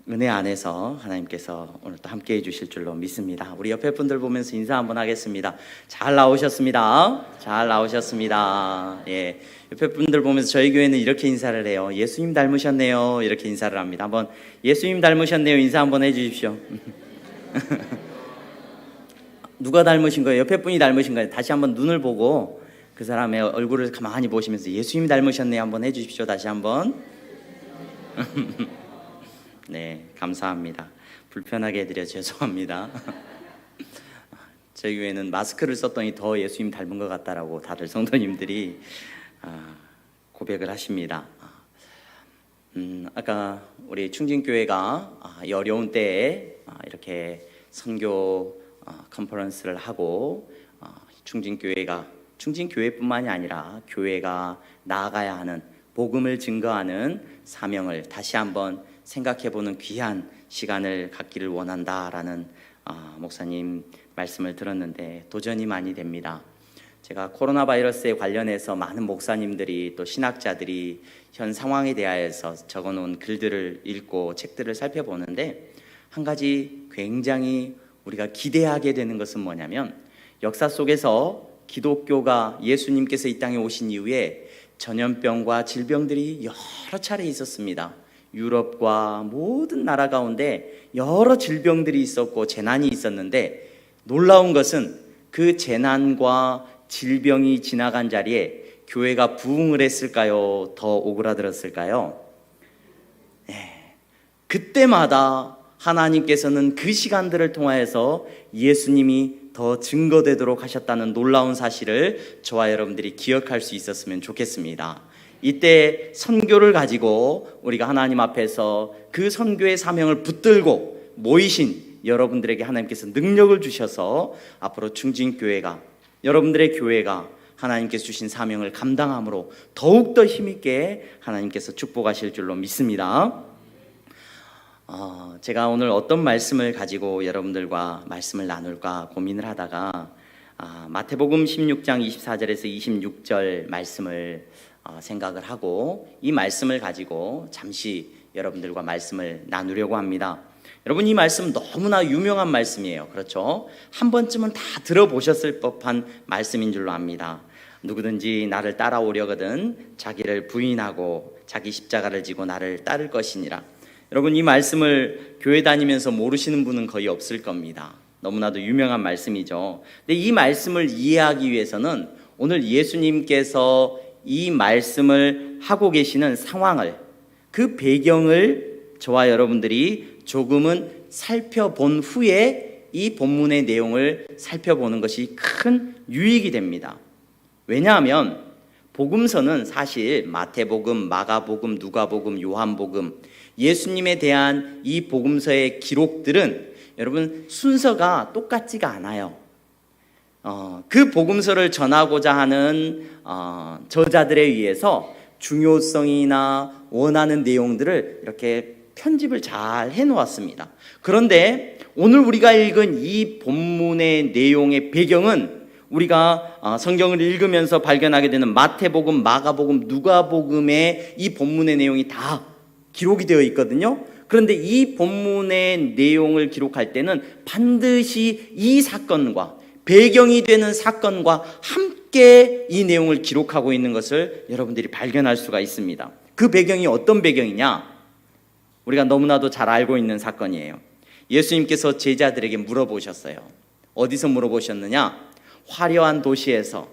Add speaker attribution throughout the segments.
Speaker 1: 은혜 안에서 하나님께서 오늘 또 함께 해주실 줄로 믿습니다. 우리 옆에 분들 보면서 인사 한번 하겠습니다. 잘 나오셨습니다. 잘 나오셨습니다. 예, 옆에 분들 보면서 저희 교회는 이렇게 인사를 해요. 예수님 닮으셨네요. 이렇게 인사를 합니다. 한번 예수님 닮으셨네요. 인사 한번 해주십시오. 누가 닮으신 거예요? 옆에 분이 닮으신 거예요? 다시 한번 눈을 보고 그 사람의 얼굴을 가만히 보시면서 예수님 닮으셨네요. 한번 해주십시오. 다시 한번. 네, 감사합니다. 불편하게 해드려 죄송합니다. 저희 교회는 마스크를 썼더니 더 예수님 닮은 것 같다라고 다들 성도님들이 고백을 하십니다. 아까 우리 충진교회가 이 어려운 때에 이렇게 선교 컨퍼런스를 하고 충진교회뿐만이 아니라 교회가 나아가야 하는 복음을 증거하는 사명을 다시 한번 생각해보는 귀한 시간을 갖기를 원한다라는 목사님 말씀을 들었는데 도전이 많이 됩니다. 제가 코로나 바이러스에 관련해서 많은 목사님들이 또 신학자들이 현 상황에 대하여서 적어놓은 글들을 읽고 책들을 살펴보는데 한 가지 굉장히 우리가 기대하게 되는 것은 뭐냐면 역사 속에서 기독교가 예수님께서 이 땅에 오신 이후에 전염병과 질병들이 여러 차례 있었습니다. 유럽과 모든 나라 가운데 여러 질병들이 있었고 재난이 있었는데 놀라운 것은 그 재난과 질병이 지나간 자리에 교회가 부흥을 했을까요? 더 오그라들었을까요? 네. 그때마다 하나님께서는 그 시간들을 통하여서 예수님이 더 증거되도록 하셨다는 놀라운 사실을 저와 여러분들이 기억할 수 있었으면 좋겠습니다. 이때 선교를 가지고 우리가 하나님 앞에서 그 선교의 사명을 붙들고 모이신 여러분들에게 하나님께서 능력을 주셔서 앞으로 충진교회가 여러분들의 교회가 하나님께서 주신 사명을 감당함으로 더욱더 힘있게 하나님께서 축복하실 줄로 믿습니다. 제가 오늘 어떤 말씀을 가지고 여러분들과 말씀을 나눌까 고민을 하다가 마태복음 16장 24절에서 26절 말씀을 생각을 하고 이 말씀을 가지고 잠시 여러분들과 말씀을 나누려고 합니다. 여러분, 이 말씀 너무나 유명한 말씀이에요. 그렇죠? 한 번쯤은 다 들어보셨을 법한 말씀인 줄로 압니다. 누구든지 나를 따라오려거든 자기를 부인하고 자기 십자가를 지고 나를 따를 것이니라. 여러분, 이 말씀을 교회 다니면서 모르시는 분은 거의 없을 겁니다. 너무나도 유명한 말씀이죠. 근데 이 말씀을 이해하기 위해서는 오늘 예수님께서 이 말씀을 하고 계시는 상황을, 그 배경을 저와 여러분들이 조금은 살펴본 후에 이 본문의 내용을 살펴보는 것이 큰 유익이 됩니다. 왜냐하면 복음서는 사실 마태복음, 마가복음, 누가복음, 요한복음, 예수님에 대한 이 복음서의 기록들은 여러분 순서가 똑같지가 않아요. 그 복음서를 전하고자 하는 저자들에 의해서 중요성이나 원하는 내용들을 이렇게 편집을 잘 해놓았습니다. 그런데 오늘 우리가 읽은 이 본문의 내용의 배경은 우리가 성경을 읽으면서 발견하게 되는 마태복음, 마가복음, 누가복음의 이 본문의 내용이 다 기록이 되어 있거든요. 그런데 이 본문의 내용을 기록할 때는 반드시 이 사건과 배경이 되는 사건과 함께 이 내용을 기록하고 있는 것을 여러분들이 발견할 수가 있습니다. 그 배경이 어떤 배경이냐? 우리가 너무나도 잘 알고 있는 사건이에요. 예수님께서 제자들에게 물어보셨어요. 어디서 물어보셨느냐? 화려한 도시에서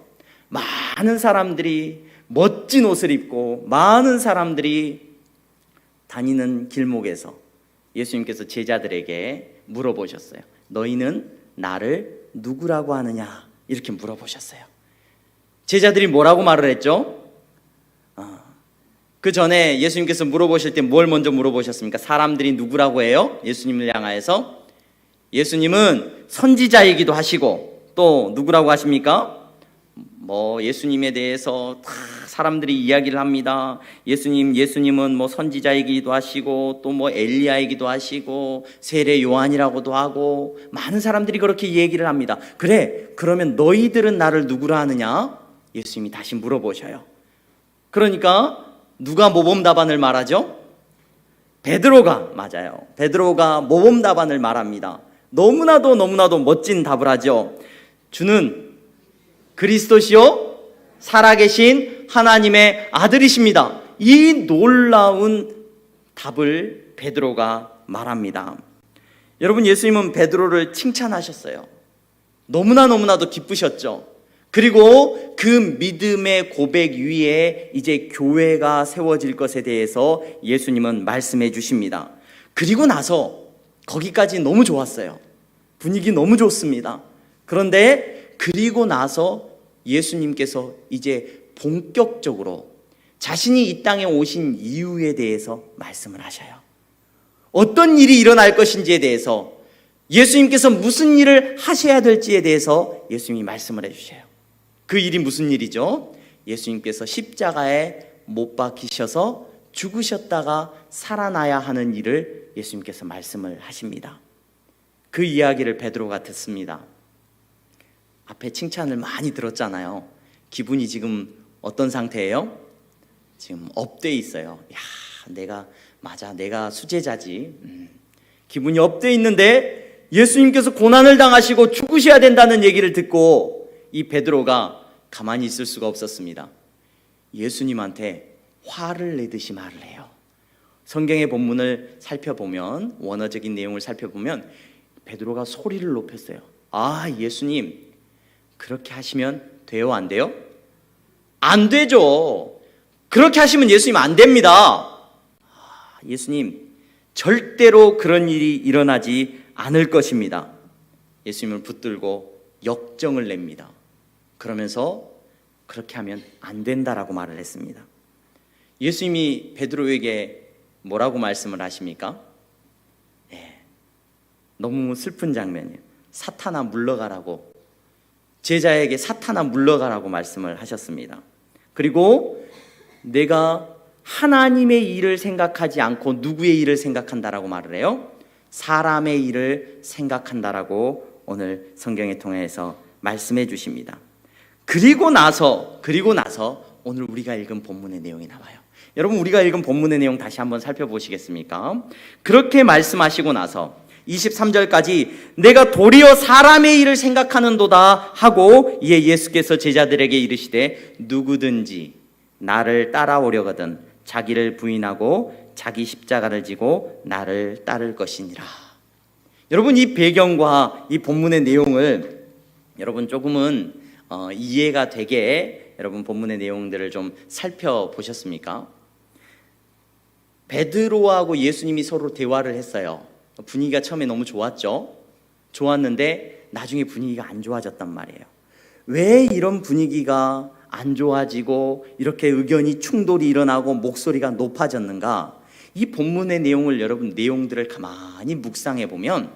Speaker 1: 많은 사람들이 멋진 옷을 입고 많은 사람들이 다니는 길목에서 예수님께서 제자들에게 물어보셨어요. 너희는 나를 누구라고 하느냐? 이렇게 물어보셨어요. 제자들이 뭐라고 말을 했죠? 그 전에 예수님께서 물어보실 때 뭘 먼저 물어보셨습니까? 사람들이 누구라고 해요? 예수님을 향하여서 예수님은 선지자이기도 하시고 또 누구라고 하십니까? 예수님에 대해서 다 사람들이 이야기를 합니다. 예수님은 선지자이기도 하시고 또 엘리야이기도 하시고 세례 요한이라고도 하고 많은 사람들이 그렇게 얘기를 합니다. 그래, 그러면 너희들은 나를 누구라 하느냐? 예수님이 다시 물어보셔요. 그러니까 누가 모범 답안을 말하죠? 베드로가, 맞아요, 베드로가 모범 답안을 말합니다. 너무나도 멋진 답을 하죠. 주는 그리스도시요 살아계신 하나님의 아들이십니다. 이 놀라운 답을 베드로가 말합니다. 여러분, 예수님은 베드로를 칭찬하셨어요. 너무나도 기쁘셨죠. 그리고 그 믿음의 고백 위에 이제 교회가 세워질 것에 대해서 예수님은 말씀해 주십니다. 그리고 나서 거기까지 너무 좋았어요. 분위기 너무 좋습니다. 그런데 그리고 나서 예수님께서 이제 본격적으로 자신이 이 땅에 오신 이유에 대해서 말씀을 하셔요. 어떤 일이 일어날 것인지에 대해서, 예수님께서 무슨 일을 하셔야 될지에 대해서 예수님이 말씀을 해주셔요. 그 일이 무슨 일이죠? 예수님께서 십자가에 못 박히셔서 죽으셨다가 살아나야 하는 일을 예수님께서 말씀을 하십니다. 그 이야기를 베드로가 듣습니다. 앞에 칭찬을 많이 들었잖아요. 기분이 지금 어떤 상태예요? 지금 업돼 있어요. 야, 내가 수제자지. 기분이 업돼 있는데 예수님께서 고난을 당하시고 죽으셔야 된다는 얘기를 듣고 이 베드로가 가만히 있을 수가 없었습니다. 예수님한테 화를 내듯이 말을 해요. 성경의 본문을 살펴보면, 원어적인 내용을 살펴보면 베드로가 소리를 높였어요. 아, 예수님, 그렇게 하시면 돼요, 안 돼요? 안 되죠. 그렇게 하시면 예수님 안 됩니다. 예수님, 절대로 그런 일이 일어나지 않을 것입니다. 예수님을 붙들고 역정을 냅니다. 그러면서 그렇게 하면 안 된다라고 말을 했습니다. 예수님이 베드로에게 뭐라고 말씀을 하십니까? 너무 슬픈 장면이에요. 사탄아 물러가라고, 제자에게 사탄아 물러가라고 말씀을 하셨습니다. 그리고 내가 하나님의 일을 생각하지 않고 누구의 일을 생각한다라고 말을 해요? 사람의 일을 생각한다라고 오늘 성경에 통해서 말씀해 주십니다. 그리고 나서 오늘 우리가 읽은 본문의 내용이 나와요. 여러분, 우리가 읽은 본문의 내용 다시 한번 살펴보시겠습니까? 그렇게 말씀하시고 나서 23절까지 내가 도리어 사람의 일을 생각하는도다 하고, 이에 예수께서 제자들에게 이르시되 누구든지 나를 따라오려거든 자기를 부인하고 자기 십자가를 지고 나를 따를 것이니라. 여러분, 이 배경과 이 본문의 내용을 여러분 조금은 이해가 되게 여러분 본문의 내용들을 좀 살펴보셨습니까? 베드로하고 예수님이 서로 대화를 했어요. 분위기가 처음에 너무 좋았죠. 좋았는데 나중에 분위기가 안 좋아졌단 말이에요. 왜 이런 분위기가 안 좋아지고 이렇게 의견이 충돌이 일어나고 목소리가 높아졌는가? 이 본문의 내용을 여러분 내용들을 가만히 묵상해 보면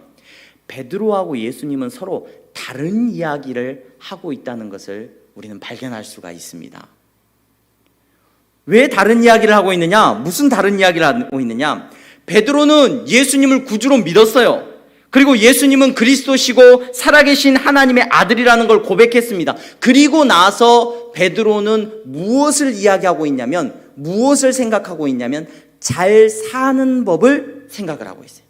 Speaker 1: 베드로하고 예수님은 서로 다른 이야기를 하고 있다는 것을 우리는 발견할 수가 있습니다. 왜 다른 이야기를 하고 있느냐? 무슨 다른 이야기를 하고 있느냐? 베드로는 예수님을 구주로 믿었어요. 그리고 예수님은 그리스도시고 살아계신 하나님의 아들이라는 걸 고백했습니다. 그리고 나서 베드로는 무엇을 이야기하고 있냐면, 무엇을 생각하고 있냐면 잘 사는 법을 생각을 하고 있어요.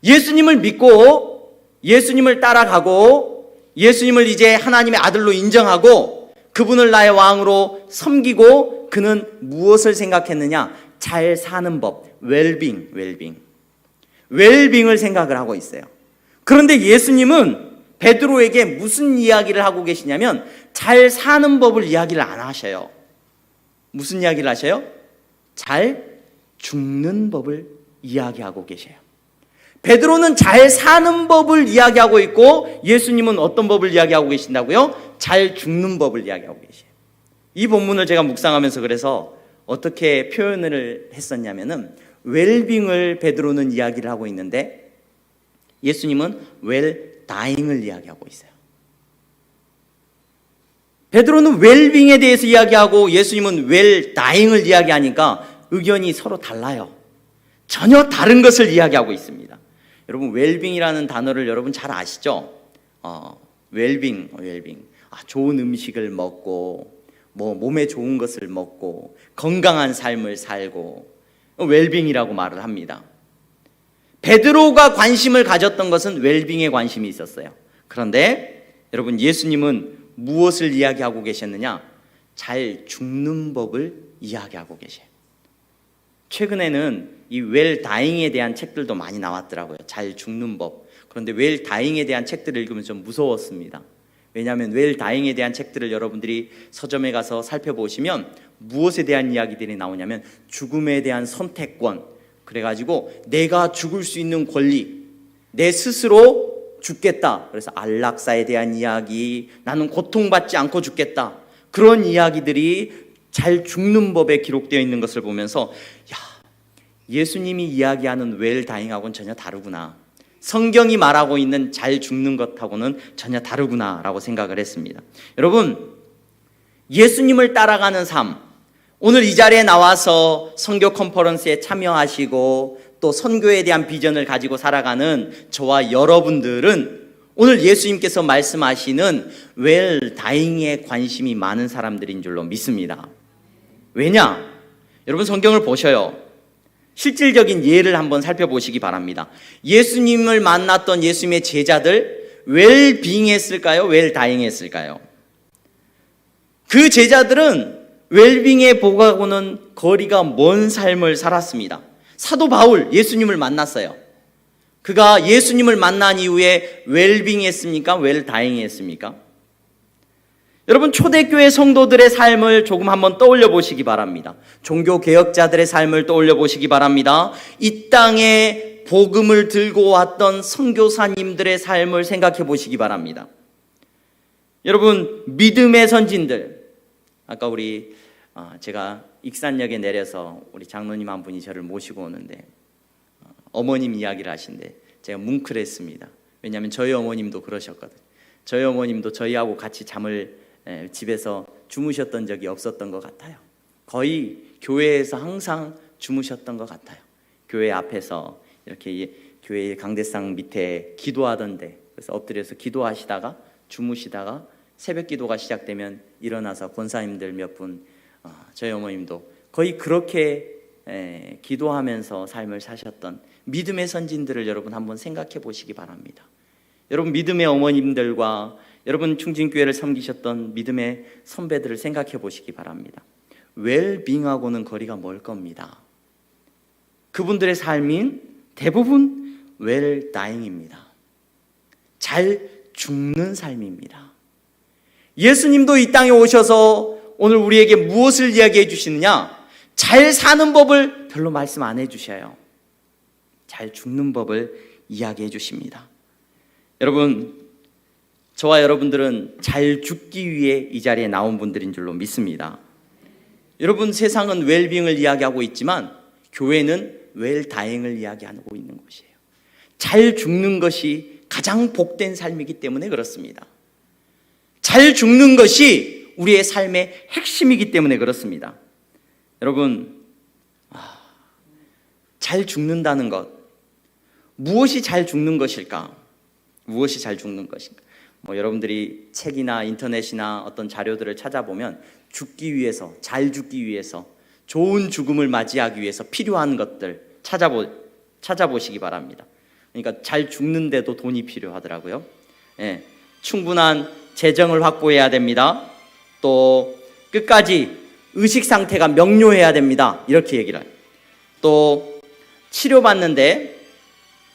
Speaker 1: 예수님을 믿고 예수님을 따라가고 예수님을 이제 하나님의 아들로 인정하고 그분을 나의 왕으로 섬기고, 그는 무엇을 생각했느냐? 잘 사는 법, 웰빙을 생각을 하고 있어요. 그런데 예수님은 베드로에게 무슨 이야기를 하고 계시냐면 잘 사는 법을 이야기를 안 하셔요. 무슨 이야기를 하셔요? 잘 죽는 법을 이야기하고 계셔요. 베드로는 잘 사는 법을 이야기하고 있고 예수님은 어떤 법을 이야기하고 계신다고요? 잘 죽는 법을 이야기하고 계셔요. 이 본문을 제가 묵상하면서 그래서 어떻게 표현을 했었냐면은 웰빙을 베드로는 이야기를 하고 있는데 예수님은 웰다잉을 이야기하고 있어요. 베드로는 웰빙에 대해서 이야기하고 예수님은 웰다잉을 이야기하니까 의견이 서로 달라요. 전혀 다른 것을 이야기하고 있습니다. 여러분, 웰빙이라는 단어를 여러분 잘 아시죠? 웰빙. 좋은 음식을 먹고 몸에 좋은 것을 먹고 건강한 삶을 살고 웰빙이라고 말을 합니다. 베드로가 관심을 가졌던 것은 웰빙에 관심이 있었어요. 그런데 여러분, 예수님은 무엇을 이야기하고 계셨느냐? 잘 죽는 법을 이야기하고 계셔요. 최근에는 이 웰다잉에 대한 책들도 많이 나왔더라고요. 잘 죽는 법. 그런데 웰다잉에 대한 책들을 읽으면 좀 무서웠습니다. 왜냐하면 웰다잉에 대한 책들을 여러분들이 서점에 가서 살펴보시면 무엇에 대한 이야기들이 나오냐면 죽음에 대한 선택권, 그래가지고 내가 죽을 수 있는 권리, 내 스스로 죽겠다. 그래서 안락사에 대한 이야기, 나는 고통받지 않고 죽겠다. 그런 이야기들이 잘 죽는 법에 기록되어 있는 것을 보면서 야, 예수님이 이야기하는 웰다잉하고는 전혀 다르구나. 성경이 말하고 있는 잘 죽는 것하고는 전혀 다르구나라고 생각을 했습니다. 여러분, 예수님을 따라가는 삶, 오늘 이 자리에 나와서 선교 컨퍼런스에 참여하시고 또 선교에 대한 비전을 가지고 살아가는 저와 여러분들은 오늘 예수님께서 말씀하시는 웰다잉에 관심이 많은 사람들인 줄로 믿습니다. 왜냐? 여러분, 성경을 보셔요. 실질적인 예를 한번 살펴보시기 바랍니다. 예수님을 만났던 예수님의 제자들 웰빙했을까요? 웰다잉했을까요? 그 제자들은 웰빙의 복하고는 거리가 먼 삶을 살았습니다. 사도 바울, 예수님을 만났어요. 그가 예수님을 만난 이후에 웰빙했습니까? 웰다잉했습니까? 여러분, 초대교회 성도들의 삶을 조금 한번 떠올려 보시기 바랍니다. 종교개혁자들의 삶을 떠올려 보시기 바랍니다. 이 땅에 복음을 들고 왔던 선교사님들의 삶을 생각해 보시기 바랍니다. 여러분, 믿음의 선진들, 아까 제가 익산역에 내려서 우리 장로님 한 분이 저를 모시고 오는데 어머님 이야기를 하신데 제가 뭉클했습니다. 왜냐하면 저희 어머님도 그러셨거든요. 저희 어머님도 저희하고 같이 잠을 집에서 주무셨던 적이 없었던 것 같아요. 거의 교회에서 항상 주무셨던 것 같아요. 교회 앞에서 이렇게 교회 강대상 밑에 기도하던데, 그래서 엎드려서 기도하시다가 주무시다가 새벽 기도가 시작되면 일어나서 권사님들 몇 분, 저희 어머님도 거의 그렇게 기도하면서 삶을 사셨던 믿음의 선진들을 여러분 한번 생각해 보시기 바랍니다. 여러분, 믿음의 어머님들과 여러분 충진교회를 섬기셨던 믿음의 선배들을 생각해 보시기 바랍니다. 웰빙하고는 거리가 멀 겁니다. 그분들의 삶인 대부분 웰다잉입니다. 잘 죽는 삶입니다. 예수님도 이 땅에 오셔서 오늘 우리에게 무엇을 이야기해 주시느냐? 잘 사는 법을 별로 말씀 안 해주셔요. 잘 죽는 법을 이야기해 주십니다. 여러분, 저와 여러분들은 잘 죽기 위해 이 자리에 나온 분들인 줄로 믿습니다. 여러분, 세상은 웰빙을 이야기하고 있지만 교회는 웰다잉을 이야기하고 있는 곳이에요. 잘 죽는 것이 가장 복된 삶이기 때문에 그렇습니다. 잘 죽는 것이 우리의 삶의 핵심이기 때문에 그렇습니다. 여러분, 잘 죽는다는 것, 무엇이 잘 죽는 것일까? 무엇이 잘 죽는 것인가? 여러분들이 책이나 인터넷이나 어떤 자료들을 찾아보면 죽기 위해서, 잘 죽기 위해서, 좋은 죽음을 맞이하기 위해서 필요한 것들 찾아보시기 바랍니다. 그러니까 잘 죽는데도 돈이 필요하더라고요. 충분한 재정을 확보해야 됩니다. 또 끝까지 의식 상태가 명료해야 됩니다. 이렇게 얘기를 해요. 또 치료받는데,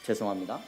Speaker 1: 죄송합니다.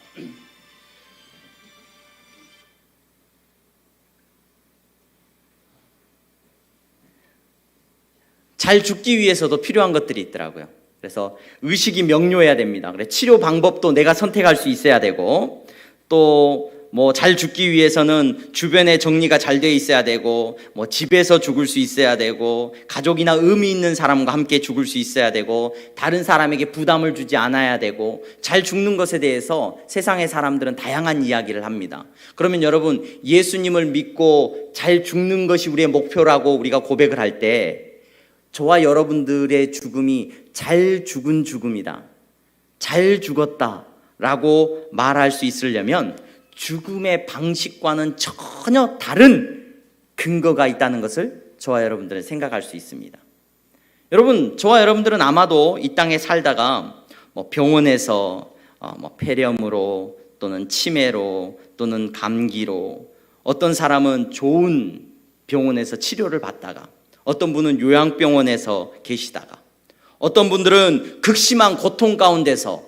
Speaker 1: 잘 죽기 위해서도 필요한 것들이 있더라고요. 그래서 의식이 명료해야 됩니다. 그래서 치료 방법도 내가 선택할 수 있어야 되고, 또 잘 죽기 위해서는 주변에 정리가 잘 돼 있어야 되고, 집에서 죽을 수 있어야 되고, 가족이나 의미 있는 사람과 함께 죽을 수 있어야 되고, 다른 사람에게 부담을 주지 않아야 되고, 잘 죽는 것에 대해서 세상의 사람들은 다양한 이야기를 합니다. 그러면 여러분, 예수님을 믿고 잘 죽는 것이 우리의 목표라고 우리가 고백을 할 때, 저와 여러분들의 죽음이 잘 죽은 죽음이다, 잘 죽었다라고 말할 수 있으려면 죽음의 방식과는 전혀 다른 근거가 있다는 것을 저와 여러분들은 생각할 수 있습니다. 여러분, 저와 여러분들은 아마도 이 땅에 살다가 병원에서 폐렴으로 또는 치매로 또는 감기로, 어떤 사람은 좋은 병원에서 치료를 받다가, 어떤 분은 요양병원에서 계시다가, 어떤 분들은 극심한 고통 가운데서,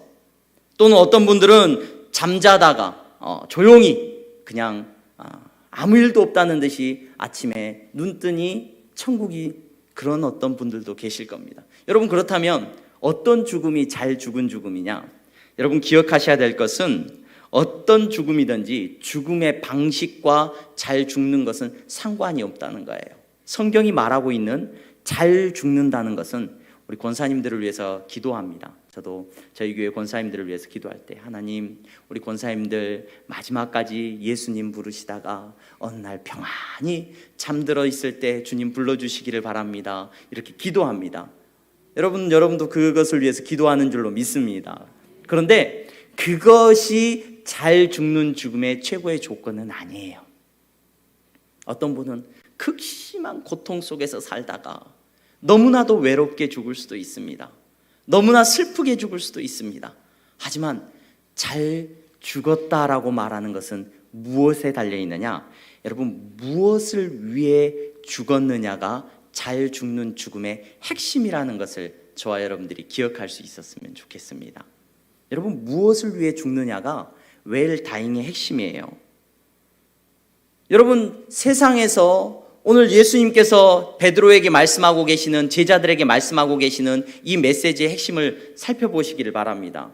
Speaker 1: 또는 어떤 분들은 잠자다가 조용히 그냥 아무 일도 없다는 듯이 아침에 눈 뜨니 천국이, 그런 어떤 분들도 계실 겁니다. 여러분, 그렇다면 어떤 죽음이 잘 죽은 죽음이냐? 여러분, 기억하셔야 될 것은 어떤 죽음이든지 죽음의 방식과 잘 죽는 것은 상관이 없다는 거예요. 성경이 말하고 있는 잘 죽는다는 것은, 우리 권사님들을 위해서 기도합니다. 저도 저희 교회 권사님들을 위해서 기도할 때, 하나님, 우리 권사님들 마지막까지 예수님 부르시다가 어느 날 평안히 잠들어 있을 때 주님 불러주시기를 바랍니다. 이렇게 기도합니다. 여러분도 그것을 위해서 기도하는 줄로 믿습니다. 그런데 그것이 잘 죽는 죽음의 최고의 조건은 아니에요. 어떤 분은 극심한 고통 속에서 살다가 너무나도 외롭게 죽을 수도 있습니다. 너무나 슬프게 죽을 수도 있습니다. 하지만 잘 죽었다라고 말하는 것은 무엇에 달려있느냐? 여러분, 무엇을 위해 죽었느냐가 잘 죽는 죽음의 핵심이라는 것을 저와 여러분들이 기억할 수 있었으면 좋겠습니다. 여러분, 무엇을 위해 죽느냐가 웰다잉의 핵심이에요. 여러분, 세상에서 오늘 예수님께서 베드로에게 말씀하고 계시는, 제자들에게 말씀하고 계시는 이 메시지의 핵심을 살펴보시기를 바랍니다.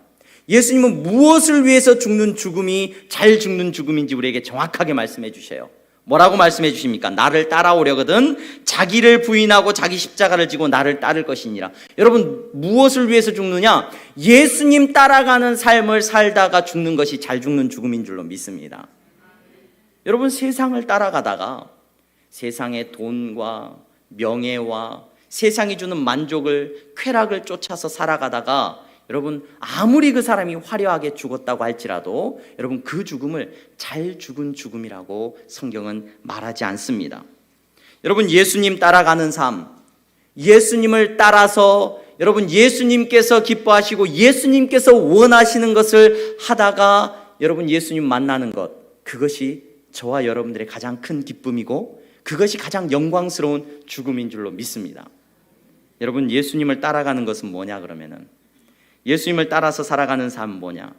Speaker 1: 예수님은 무엇을 위해서 죽는 죽음이 잘 죽는 죽음인지 우리에게 정확하게 말씀해 주셔요. 뭐라고 말씀해 주십니까? 나를 따라오려거든 자기를 부인하고 자기 십자가를 지고 나를 따를 것이니라. 여러분, 무엇을 위해서 죽느냐? 예수님 따라가는 삶을 살다가 죽는 것이 잘 죽는 죽음인 줄로 믿습니다. 여러분, 세상을 따라가다가 세상의 돈과 명예와 세상이 주는 만족을, 쾌락을 쫓아서 살아가다가 여러분, 아무리 그 사람이 화려하게 죽었다고 할지라도 여러분, 그 죽음을 잘 죽은 죽음이라고 성경은 말하지 않습니다. 여러분, 예수님 따라가는 삶, 예수님을 따라서 여러분, 예수님께서 기뻐하시고 예수님께서 원하시는 것을 하다가 여러분, 예수님 만나는 것, 그것이 저와 여러분들의 가장 큰 기쁨이고 그것이 가장 영광스러운 죽음인 줄로 믿습니다. 여러분, 예수님을 따라가는 것은 뭐냐? 그러면은 예수님을 따라서 살아가는 삶은 뭐냐?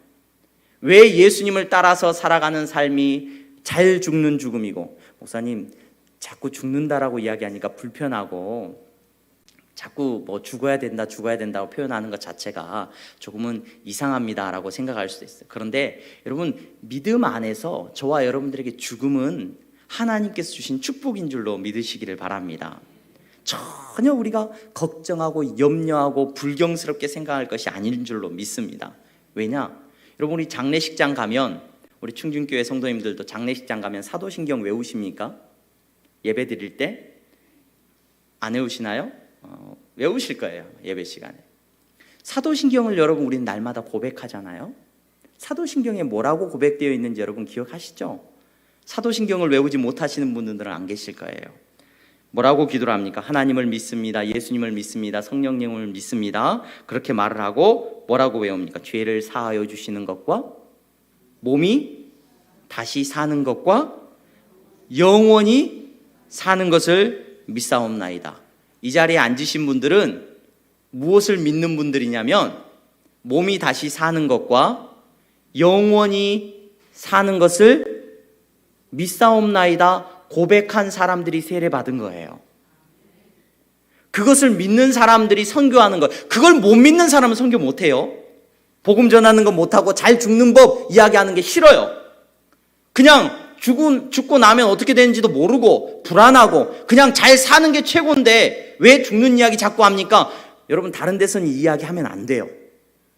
Speaker 1: 왜 예수님을 따라서 살아가는 삶이 잘 죽는 죽음이고, 목사님 자꾸 죽는다라고 이야기하니까 불편하고 자꾸 죽어야 된다고 표현하는 것 자체가 조금은 이상합니다라고 생각할 수도 있어요. 그런데 여러분, 믿음 안에서 저와 여러분들에게 죽음은 하나님께서 주신 축복인 줄로 믿으시기를 바랍니다. 전혀 우리가 걱정하고 염려하고 불경스럽게 생각할 것이 아닌 줄로 믿습니다. 왜냐? 여러분, 우리 장례식장 가면, 우리 충준교회 성도님들도 장례식장 가면 사도신경 외우십니까? 예배 드릴 때 안 외우시나요? 외우실 거예요. 예배 시간에. 사도신경을 여러분, 우리는 날마다 고백하잖아요. 사도신경에 뭐라고 고백되어 있는지 여러분 기억하시죠? 사도신경을 외우지 못하시는 분들은 안 계실 거예요. 뭐라고 기도를 합니까? 하나님을 믿습니다. 예수님을 믿습니다. 성령님을 믿습니다. 그렇게 말을 하고 뭐라고 외웁니까? 죄를 사하여 주시는 것과 몸이 다시 사는 것과 영원히 사는 것을 믿사옵나이다. 이 자리에 앉으신 분들은 무엇을 믿는 분들이냐면 몸이 다시 사는 것과 영원히 사는 것을 믿사옵나이다 고백한 사람들이 세례받은 거예요. 그것을 믿는 사람들이 선교하는 것, 그걸 못 믿는 사람은 선교 못해요. 복음 전하는 거 못하고 잘 죽는 법 이야기하는 게 싫어요. 그냥 죽고 나면 어떻게 되는지도 모르고 불안하고 그냥 잘 사는 게 최고인데 왜 죽는 이야기 자꾸 합니까? 여러분, 다른 데서는 이 이야기 하면 안 돼요.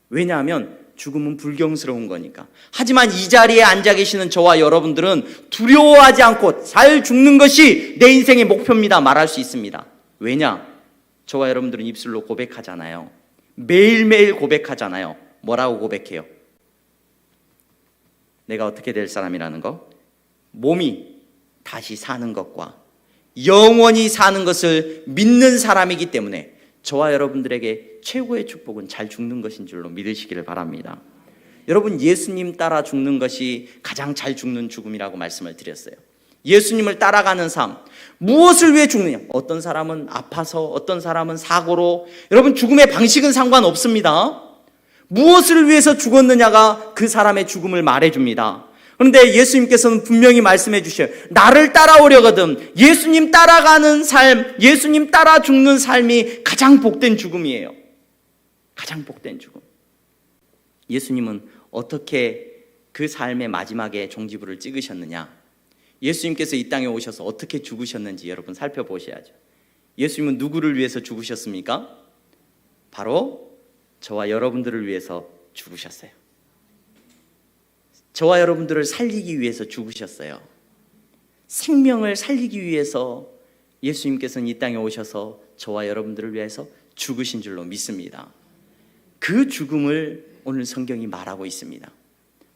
Speaker 1: 왜냐하면 죽음은 불경스러운 거니까. 하지만 이 자리에 앉아 계시는 저와 여러분들은 두려워하지 않고 잘 죽는 것이 내 인생의 목표입니다 말할 수 있습니다. 왜냐? 저와 여러분들은 입술로 고백하잖아요. 매일매일 고백하잖아요. 뭐라고 고백해요? 내가 어떻게 될 사람이라는 거? 몸이 다시 사는 것과 영원히 사는 것을 믿는 사람이기 때문에 저와 여러분들에게 최고의 축복은 잘 죽는 것인 줄로 믿으시기를 바랍니다. 여러분, 예수님 따라 죽는 것이 가장 잘 죽는 죽음이라고 말씀을 드렸어요. 예수님을 따라가는 삶, 무엇을 위해 죽느냐? 어떤 사람은 아파서, 어떤 사람은 사고로. 여러분, 죽음의 방식은 상관없습니다. 무엇을 위해서 죽었느냐가 그 사람의 죽음을 말해줍니다. 그런데 예수님께서는 분명히 말씀해 주셔요. 나를 따라오려거든. 예수님 따라가는 삶, 예수님 따라 죽는 삶이 가장 복된 죽음이에요. 가장 복된 죽음. 예수님은 어떻게 그 삶의 마지막에 종지부를 찍으셨느냐? 예수님께서 이 땅에 오셔서 어떻게 죽으셨는지 여러분 살펴보셔야죠. 예수님은 누구를 위해서 죽으셨습니까? 바로 저와 여러분들을 위해서 죽으셨어요. 저와 여러분들을 살리기 위해서 죽으셨어요. 생명을 살리기 위해서 예수님께서는 이 땅에 오셔서 저와 여러분들을 위해서 죽으신 줄로 믿습니다. 그 죽음을 오늘 성경이 말하고 있습니다.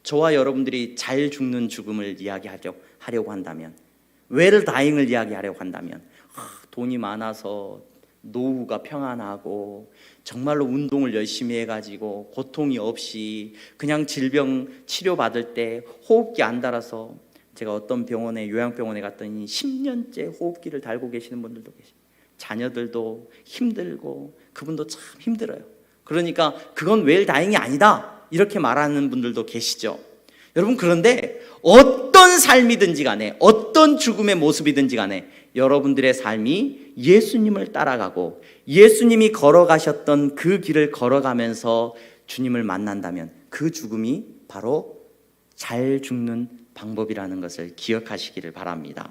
Speaker 1: 저와 여러분들이 잘 죽는 죽음을 이야기하려고 한다면, 웰 다잉을 이야기하려고 한다면, 돈이 많아서 노후가 평안하고 정말로 운동을 열심히 해가지고 고통이 없이 그냥 질병 치료받을 때 호흡기 안 달아서, 제가 어떤 병원에, 요양병원에 갔더니 10년째 호흡기를 달고 계시는 분들도 계시고, 자녀들도 힘들고 그분도 참 힘들어요. 그러니까 그건 웰 다잉이 아니다 이렇게 말하는 분들도 계시죠. 여러분, 그런데 어떤 삶이든지 간에, 어떤 죽음의 모습이든지 간에 여러분들의 삶이 예수님을 따라가고 예수님이 걸어가셨던 그 길을 걸어가면서 주님을 만난다면 그 죽음이 바로 잘 죽는 방법이라는 것을 기억하시기를 바랍니다.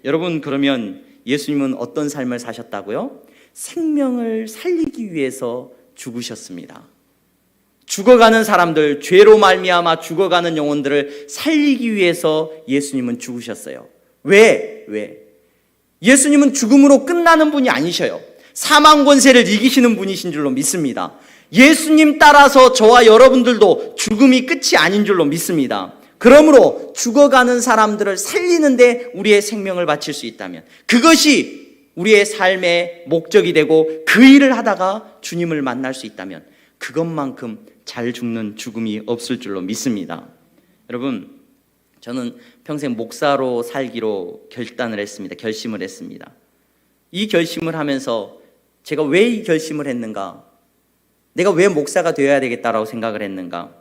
Speaker 1: 여러분, 그러면 예수님은 어떤 삶을 사셨다고요? 생명을 살리기 위해서 죽으셨습니다. 죽어가는 사람들, 죄로 말미암아 죽어가는 영혼들을 살리기 위해서 예수님은 죽으셨어요. 왜? 예수님은 죽음으로 끝나는 분이 아니셔요. 사망 권세를 이기시는 분이신 줄로 믿습니다. 예수님 따라서 저와 여러분들도 죽음이 끝이 아닌 줄로 믿습니다. 그러므로 죽어가는 사람들을 살리는데 우리의 생명을 바칠 수 있다면, 그것이 우리의 삶의 목적이 되고 그 일을 하다가 주님을 만날 수 있다면, 그것만큼 잘 죽는 죽음이 없을 줄로 믿습니다. 여러분, 저는 평생 목사로 살기로 결심을 했습니다. 이 결심을 하면서 제가 왜 이 결심을 했는가? 내가 왜 목사가 되어야 되겠다라고 생각을 했는가?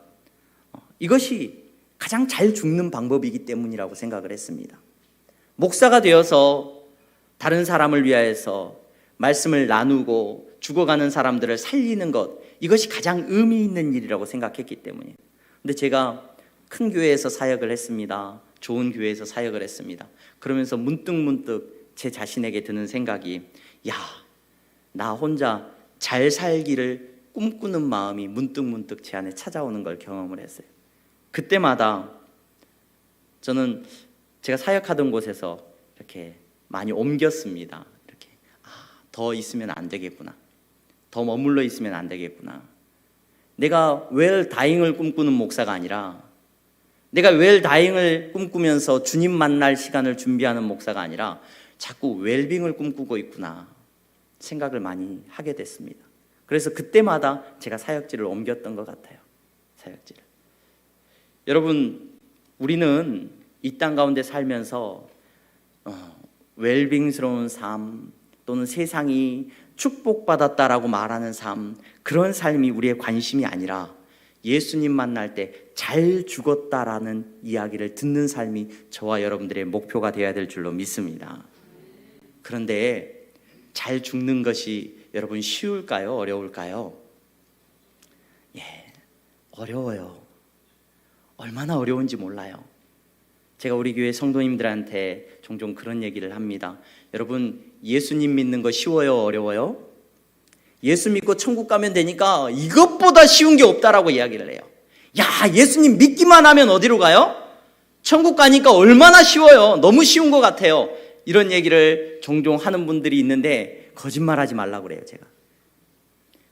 Speaker 1: 이것이 가장 잘 죽는 방법이기 때문이라고 생각을 했습니다. 목사가 되어서 다른 사람을 위하여서 말씀을 나누고 죽어가는 사람들을 살리는 것, 이것이 가장 의미 있는 일이라고 생각했기 때문이에요. 근데 제가 큰 교회에서 사역을 했습니다. 좋은 교회에서 사역을 했습니다. 그러면서 문득 제 자신에게 드는 생각이, 나 혼자 잘 살기를 꿈꾸는 마음이 문득 제 안에 찾아오는 걸 경험을 했어요. 그때마다 저는 제가 사역하던 곳에서 이렇게 많이 옮겼습니다. 이렇게 더 있으면 안 되겠구나. 더 머물러 있으면 안 되겠구나. 내가 웰 다잉을 꿈꾸는 목사가 아니라, 내가 웰 다잉을 꿈꾸면서 주님 만날 시간을 준비하는 목사가 아니라 자꾸 웰빙을 꿈꾸고 있구나 생각을 많이 하게 됐습니다. 그래서 그때마다 제가 사역지를 옮겼던 것 같아요. 사역지를. 여러분, 우리는 이 땅 가운데 살면서 웰빙스러운 삶, 또는 세상이 축복받았다라고 말하는 삶, 그런 삶이 우리의 관심이 아니라 예수님 만날 때 잘 죽었다라는 이야기를 듣는 삶이 저와 여러분들의 목표가 되어야 될 줄로 믿습니다. 그런데 잘 죽는 것이 여러분 쉬울까요? 어려울까요? 어려워요. 얼마나 어려운지 몰라요. 제가 우리 교회 성도님들한테 종종 그런 얘기를 합니다. 여러분, 예수님 믿는 거 쉬워요? 어려워요? 예수 믿고 천국 가면 되니까 이것보다 쉬운 게 없다라고 이야기를 해요. 예수님 믿기만 하면 어디로 가요? 천국 가니까 얼마나 쉬워요. 너무 쉬운 것 같아요. 이런 얘기를 종종 하는 분들이 있는데 거짓말하지 말라고 그래요. 제가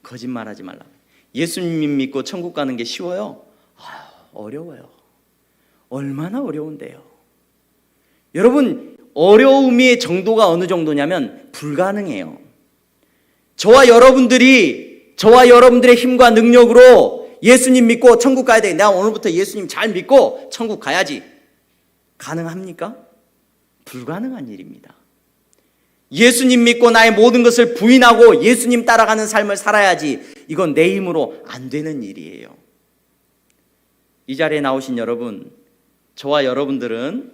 Speaker 1: 거짓말하지 말라고. 예수님 믿고 천국 가는 게 쉬워요? 어려워요. 얼마나 어려운데요. 여러분, 어려움의 정도가 어느 정도냐면 불가능해요. 저와 여러분들의 힘과 능력으로 예수님 믿고 천국 가야 돼. 내가 오늘부터 예수님 잘 믿고 천국 가야지. 가능합니까? 불가능한 일입니다. 예수님 믿고 나의 모든 것을 부인하고 예수님 따라가는 삶을 살아야지. 이건 내 힘으로 안 되는 일이에요. 이 자리에 나오신 여러분, 저와 여러분들은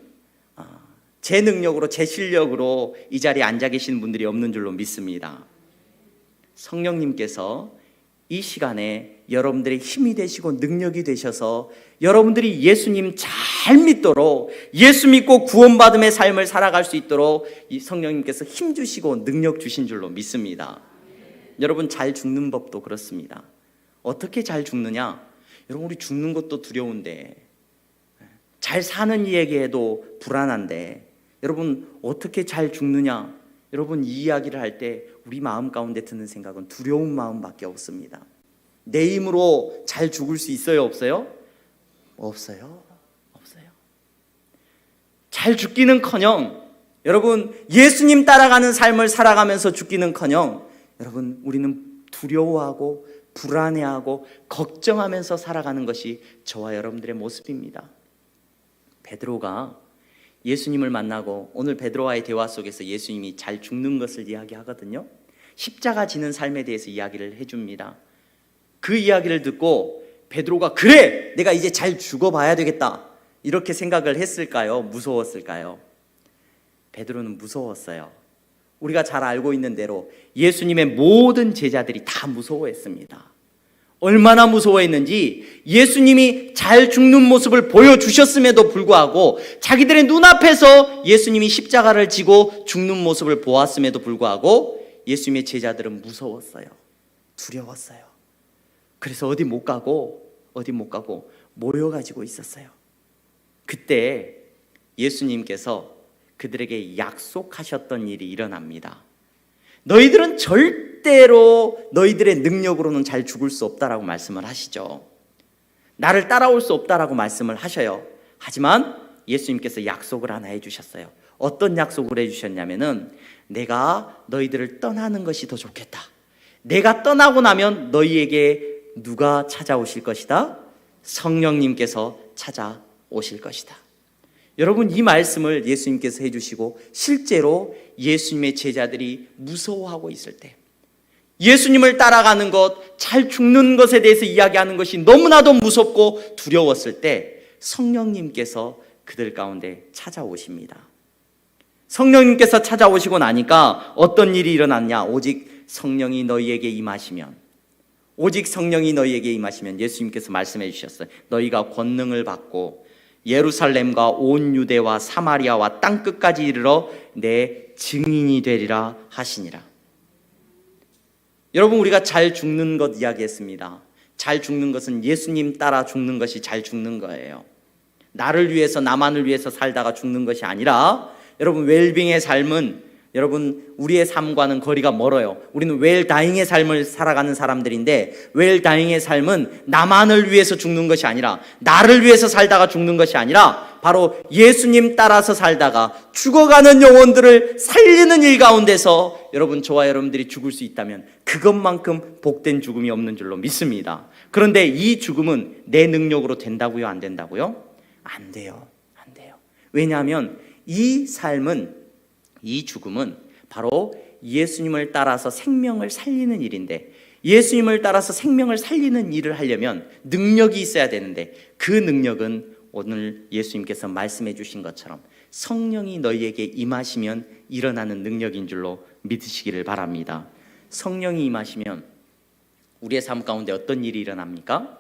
Speaker 1: 제 능력으로, 제 실력으로 이 자리에 앉아 계시는 분들이 없는 줄로 믿습니다. 성령님께서 이 시간에 여러분들의 힘이 되시고 능력이 되셔서 여러분들이 예수님 잘 믿도록, 예수 믿고 구원받음의 삶을 살아갈 수 있도록 이 성령님께서 힘 주시고 능력 주신 줄로 믿습니다. 여러분, 잘 죽는 법도 그렇습니다. 어떻게 잘 죽느냐? 여러분, 우리 죽는 것도 두려운데, 잘 사는 이에게도 불안한데, 여러분 어떻게 잘 죽느냐? 여러분, 이 이야기를 할 때 우리 마음 가운데 드는 생각은 두려운 마음밖에 없습니다. 내 힘으로 잘 죽을 수 있어요, 없어요? 없어요. 잘 죽기는커녕, 여러분 예수님 따라가는 삶을 살아가면서 죽기는커녕, 여러분 우리는 두려워하고 불안해하고 걱정하면서 살아가는 것이 저와 여러분들의 모습입니다. 베드로가 예수님을 만나고, 오늘 베드로와의 대화 속에서 예수님이 잘 죽는 것을 이야기하거든요. 십자가 지는 삶에 대해서 이야기를 해줍니다. 그 이야기를 듣고 베드로가 그래! 내가 이제 잘 죽어봐야 되겠다, 이렇게 생각을 했을까요? 무서웠을까요? 베드로는 무서웠어요. 우리가 잘 알고 있는 대로 예수님의 모든 제자들이 다 무서워했습니다. 얼마나 무서워했는지, 예수님이 잘 죽는 모습을 보여주셨음에도 불구하고, 자기들의 눈앞에서 예수님이 십자가를 지고 죽는 모습을 보았음에도 불구하고 예수님의 제자들은 무서웠어요. 두려웠어요. 그래서 어디 못 가고 모여가지고 있었어요. 그때 예수님께서 그들에게 약속하셨던 일이 일어납니다. 너희들은 절대로 너희들의 능력으로는 잘 죽을 수 없다라고 말씀을 하시죠. 나를 따라올 수 없다라고 말씀을 하셔요. 하지만 예수님께서 약속을 하나 해주셨어요. 어떤 약속을 해주셨냐면은, 내가 너희들을 떠나는 것이 더 좋겠다. 내가 떠나고 나면 너희에게 누가 찾아오실 것이다? 성령님께서 찾아오실 것이다. 여러분, 이 말씀을 예수님께서 해주시고 실제로 예수님의 제자들이 무서워하고 있을 때, 예수님을 따라가는 것, 잘 죽는 것에 대해서 이야기하는 것이 너무나도 무섭고 두려웠을 때 성령님께서 그들 가운데 찾아오십니다. 성령님께서 찾아오시고 나니까 어떤 일이 일어났냐? 오직 성령이 너희에게 임하시면, 예수님께서 말씀해 주셨어요. 너희가 권능을 받고 예루살렘과 온 유대와 사마리아와 땅끝까지 이르러 내 증인이 되리라 하시니라. 여러분, 우리가 잘 죽는 것 이야기했습니다. 잘 죽는 것은 예수님 따라 죽는 것이 잘 죽는 거예요. 나를 위해서, 나만을 위해서 살다가 죽는 것이 아니라, 여러분 웰빙의 삶은, 여러분 우리의 삶과는 거리가 멀어요. 우리는 웰다잉의 삶을 살아가는 사람들인데, 웰다잉의 삶은 나만을 위해서 죽는 것이 아니라, 나를 위해서 살다가 죽는 것이 아니라, 바로 예수님 따라서 살다가 죽어가는 영혼들을 살리는 일 가운데서 여러분, 저와 여러분들이 죽을 수 있다면 그것만큼 복된 죽음이 없는 줄로 믿습니다. 그런데 이 죽음은 내 능력으로 된다고요? 안 된다고요? 안 돼요. 왜냐하면 이 죽음은 바로 예수님을 따라서 생명을 살리는 일인데, 예수님을 따라서 생명을 살리는 일을 하려면 능력이 있어야 되는데, 그 능력은 오늘 예수님께서 말씀해 주신 것처럼 성령이 너희에게 임하시면 일어나는 능력인 줄로 믿으시기를 바랍니다. 성령이 임하시면 우리의 삶 가운데 어떤 일이 일어납니까?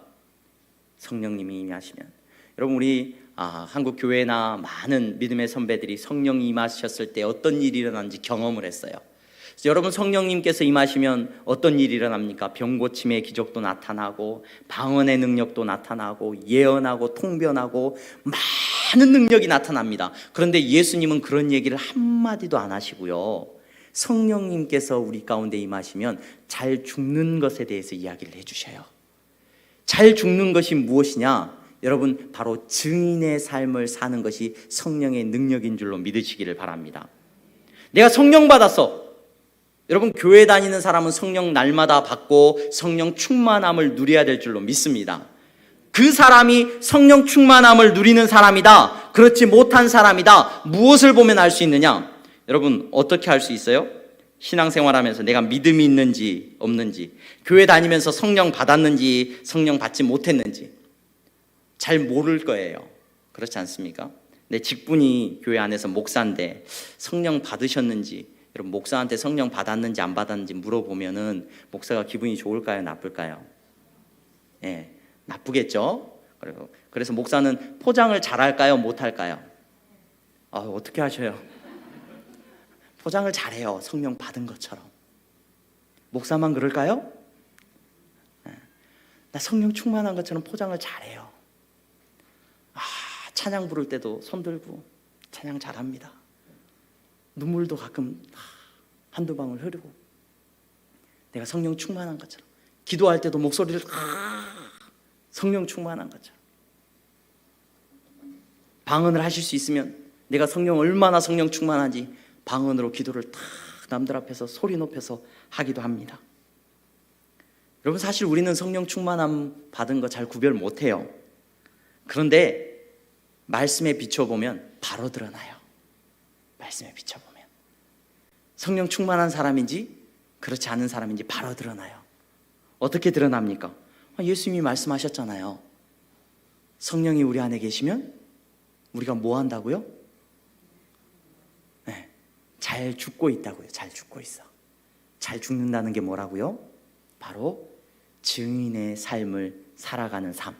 Speaker 1: 성령님이 임하시면, 여러분 우리 한국 교회나 많은 믿음의 선배들이 성령이 임하셨을 때 어떤 일이 일어나는지 경험을 했어요. 그래서 여러분, 성령님께서 임하시면 어떤 일이 일어납니까? 병 고침의 기적도 나타나고, 방언의 능력도 나타나고, 예언하고 통변하고, 많은 능력이 나타납니다. 그런데 예수님은 그런 얘기를 한마디도 안 하시고요, 성령님께서 우리 가운데 임하시면 잘 죽는 것에 대해서 이야기를 해주셔요. 잘 죽는 것이 무엇이냐? 여러분, 바로 증인의 삶을 사는 것이 성령의 능력인 줄로 믿으시기를 바랍니다. 내가 성령 받았어. 여러분, 교회 다니는 사람은 성령 날마다 받고 성령 충만함을 누려야 될 줄로 믿습니다. 그 사람이 성령 충만함을 누리는 사람이다, 그렇지 못한 사람이다, 무엇을 보면 알 수 있느냐? 여러분, 어떻게 알 수 있어요? 신앙생활하면서 내가 믿음이 있는지 없는지, 교회 다니면서 성령 받았는지 성령 받지 못했는지 잘 모를 거예요. 그렇지 않습니까? 내 직분이 교회 안에서 목사인데 성령 받으셨는지, 여러분, 목사한테 성령 받았는지 안 받았는지 물어보면은 목사가 기분이 좋을까요, 나쁠까요? 예, 나쁘겠죠. 그래서 목사는 포장을 잘할까요, 못할까요? 어떻게 하셔요? 포장을 잘해요. 성령 받은 것처럼. 목사만 그럴까요? 나 성령 충만한 것처럼 포장을 잘해요. 찬양 부를 때도 손 들고 찬양 잘합니다. 눈물도 가끔 한두 방울 흐르고, 내가 성령 충만한 것처럼 기도할 때도 목소리를 성령 충만한 것처럼, 방언을 하실 수 있으면 내가 얼마나 성령 충만한지 방언으로 기도를 탁 남들 앞에서 소리 높여서 하기도 합니다. 여러분, 사실 우리는 성령 충만함 받은 거 잘 구별 못해요. 그런데 말씀에 비춰보면 바로 드러나요. 말씀에 비춰보면 성령 충만한 사람인지 그렇지 않은 사람인지 바로 드러나요. 어떻게 드러납니까? 예수님이 말씀하셨잖아요. 성령이 우리 안에 계시면 우리가 뭐 한다고요? 네, 잘 죽고 있다고요. 잘 죽고 있어. 잘 죽는다는 게 뭐라고요? 바로 증인의 삶을 살아가는 삶.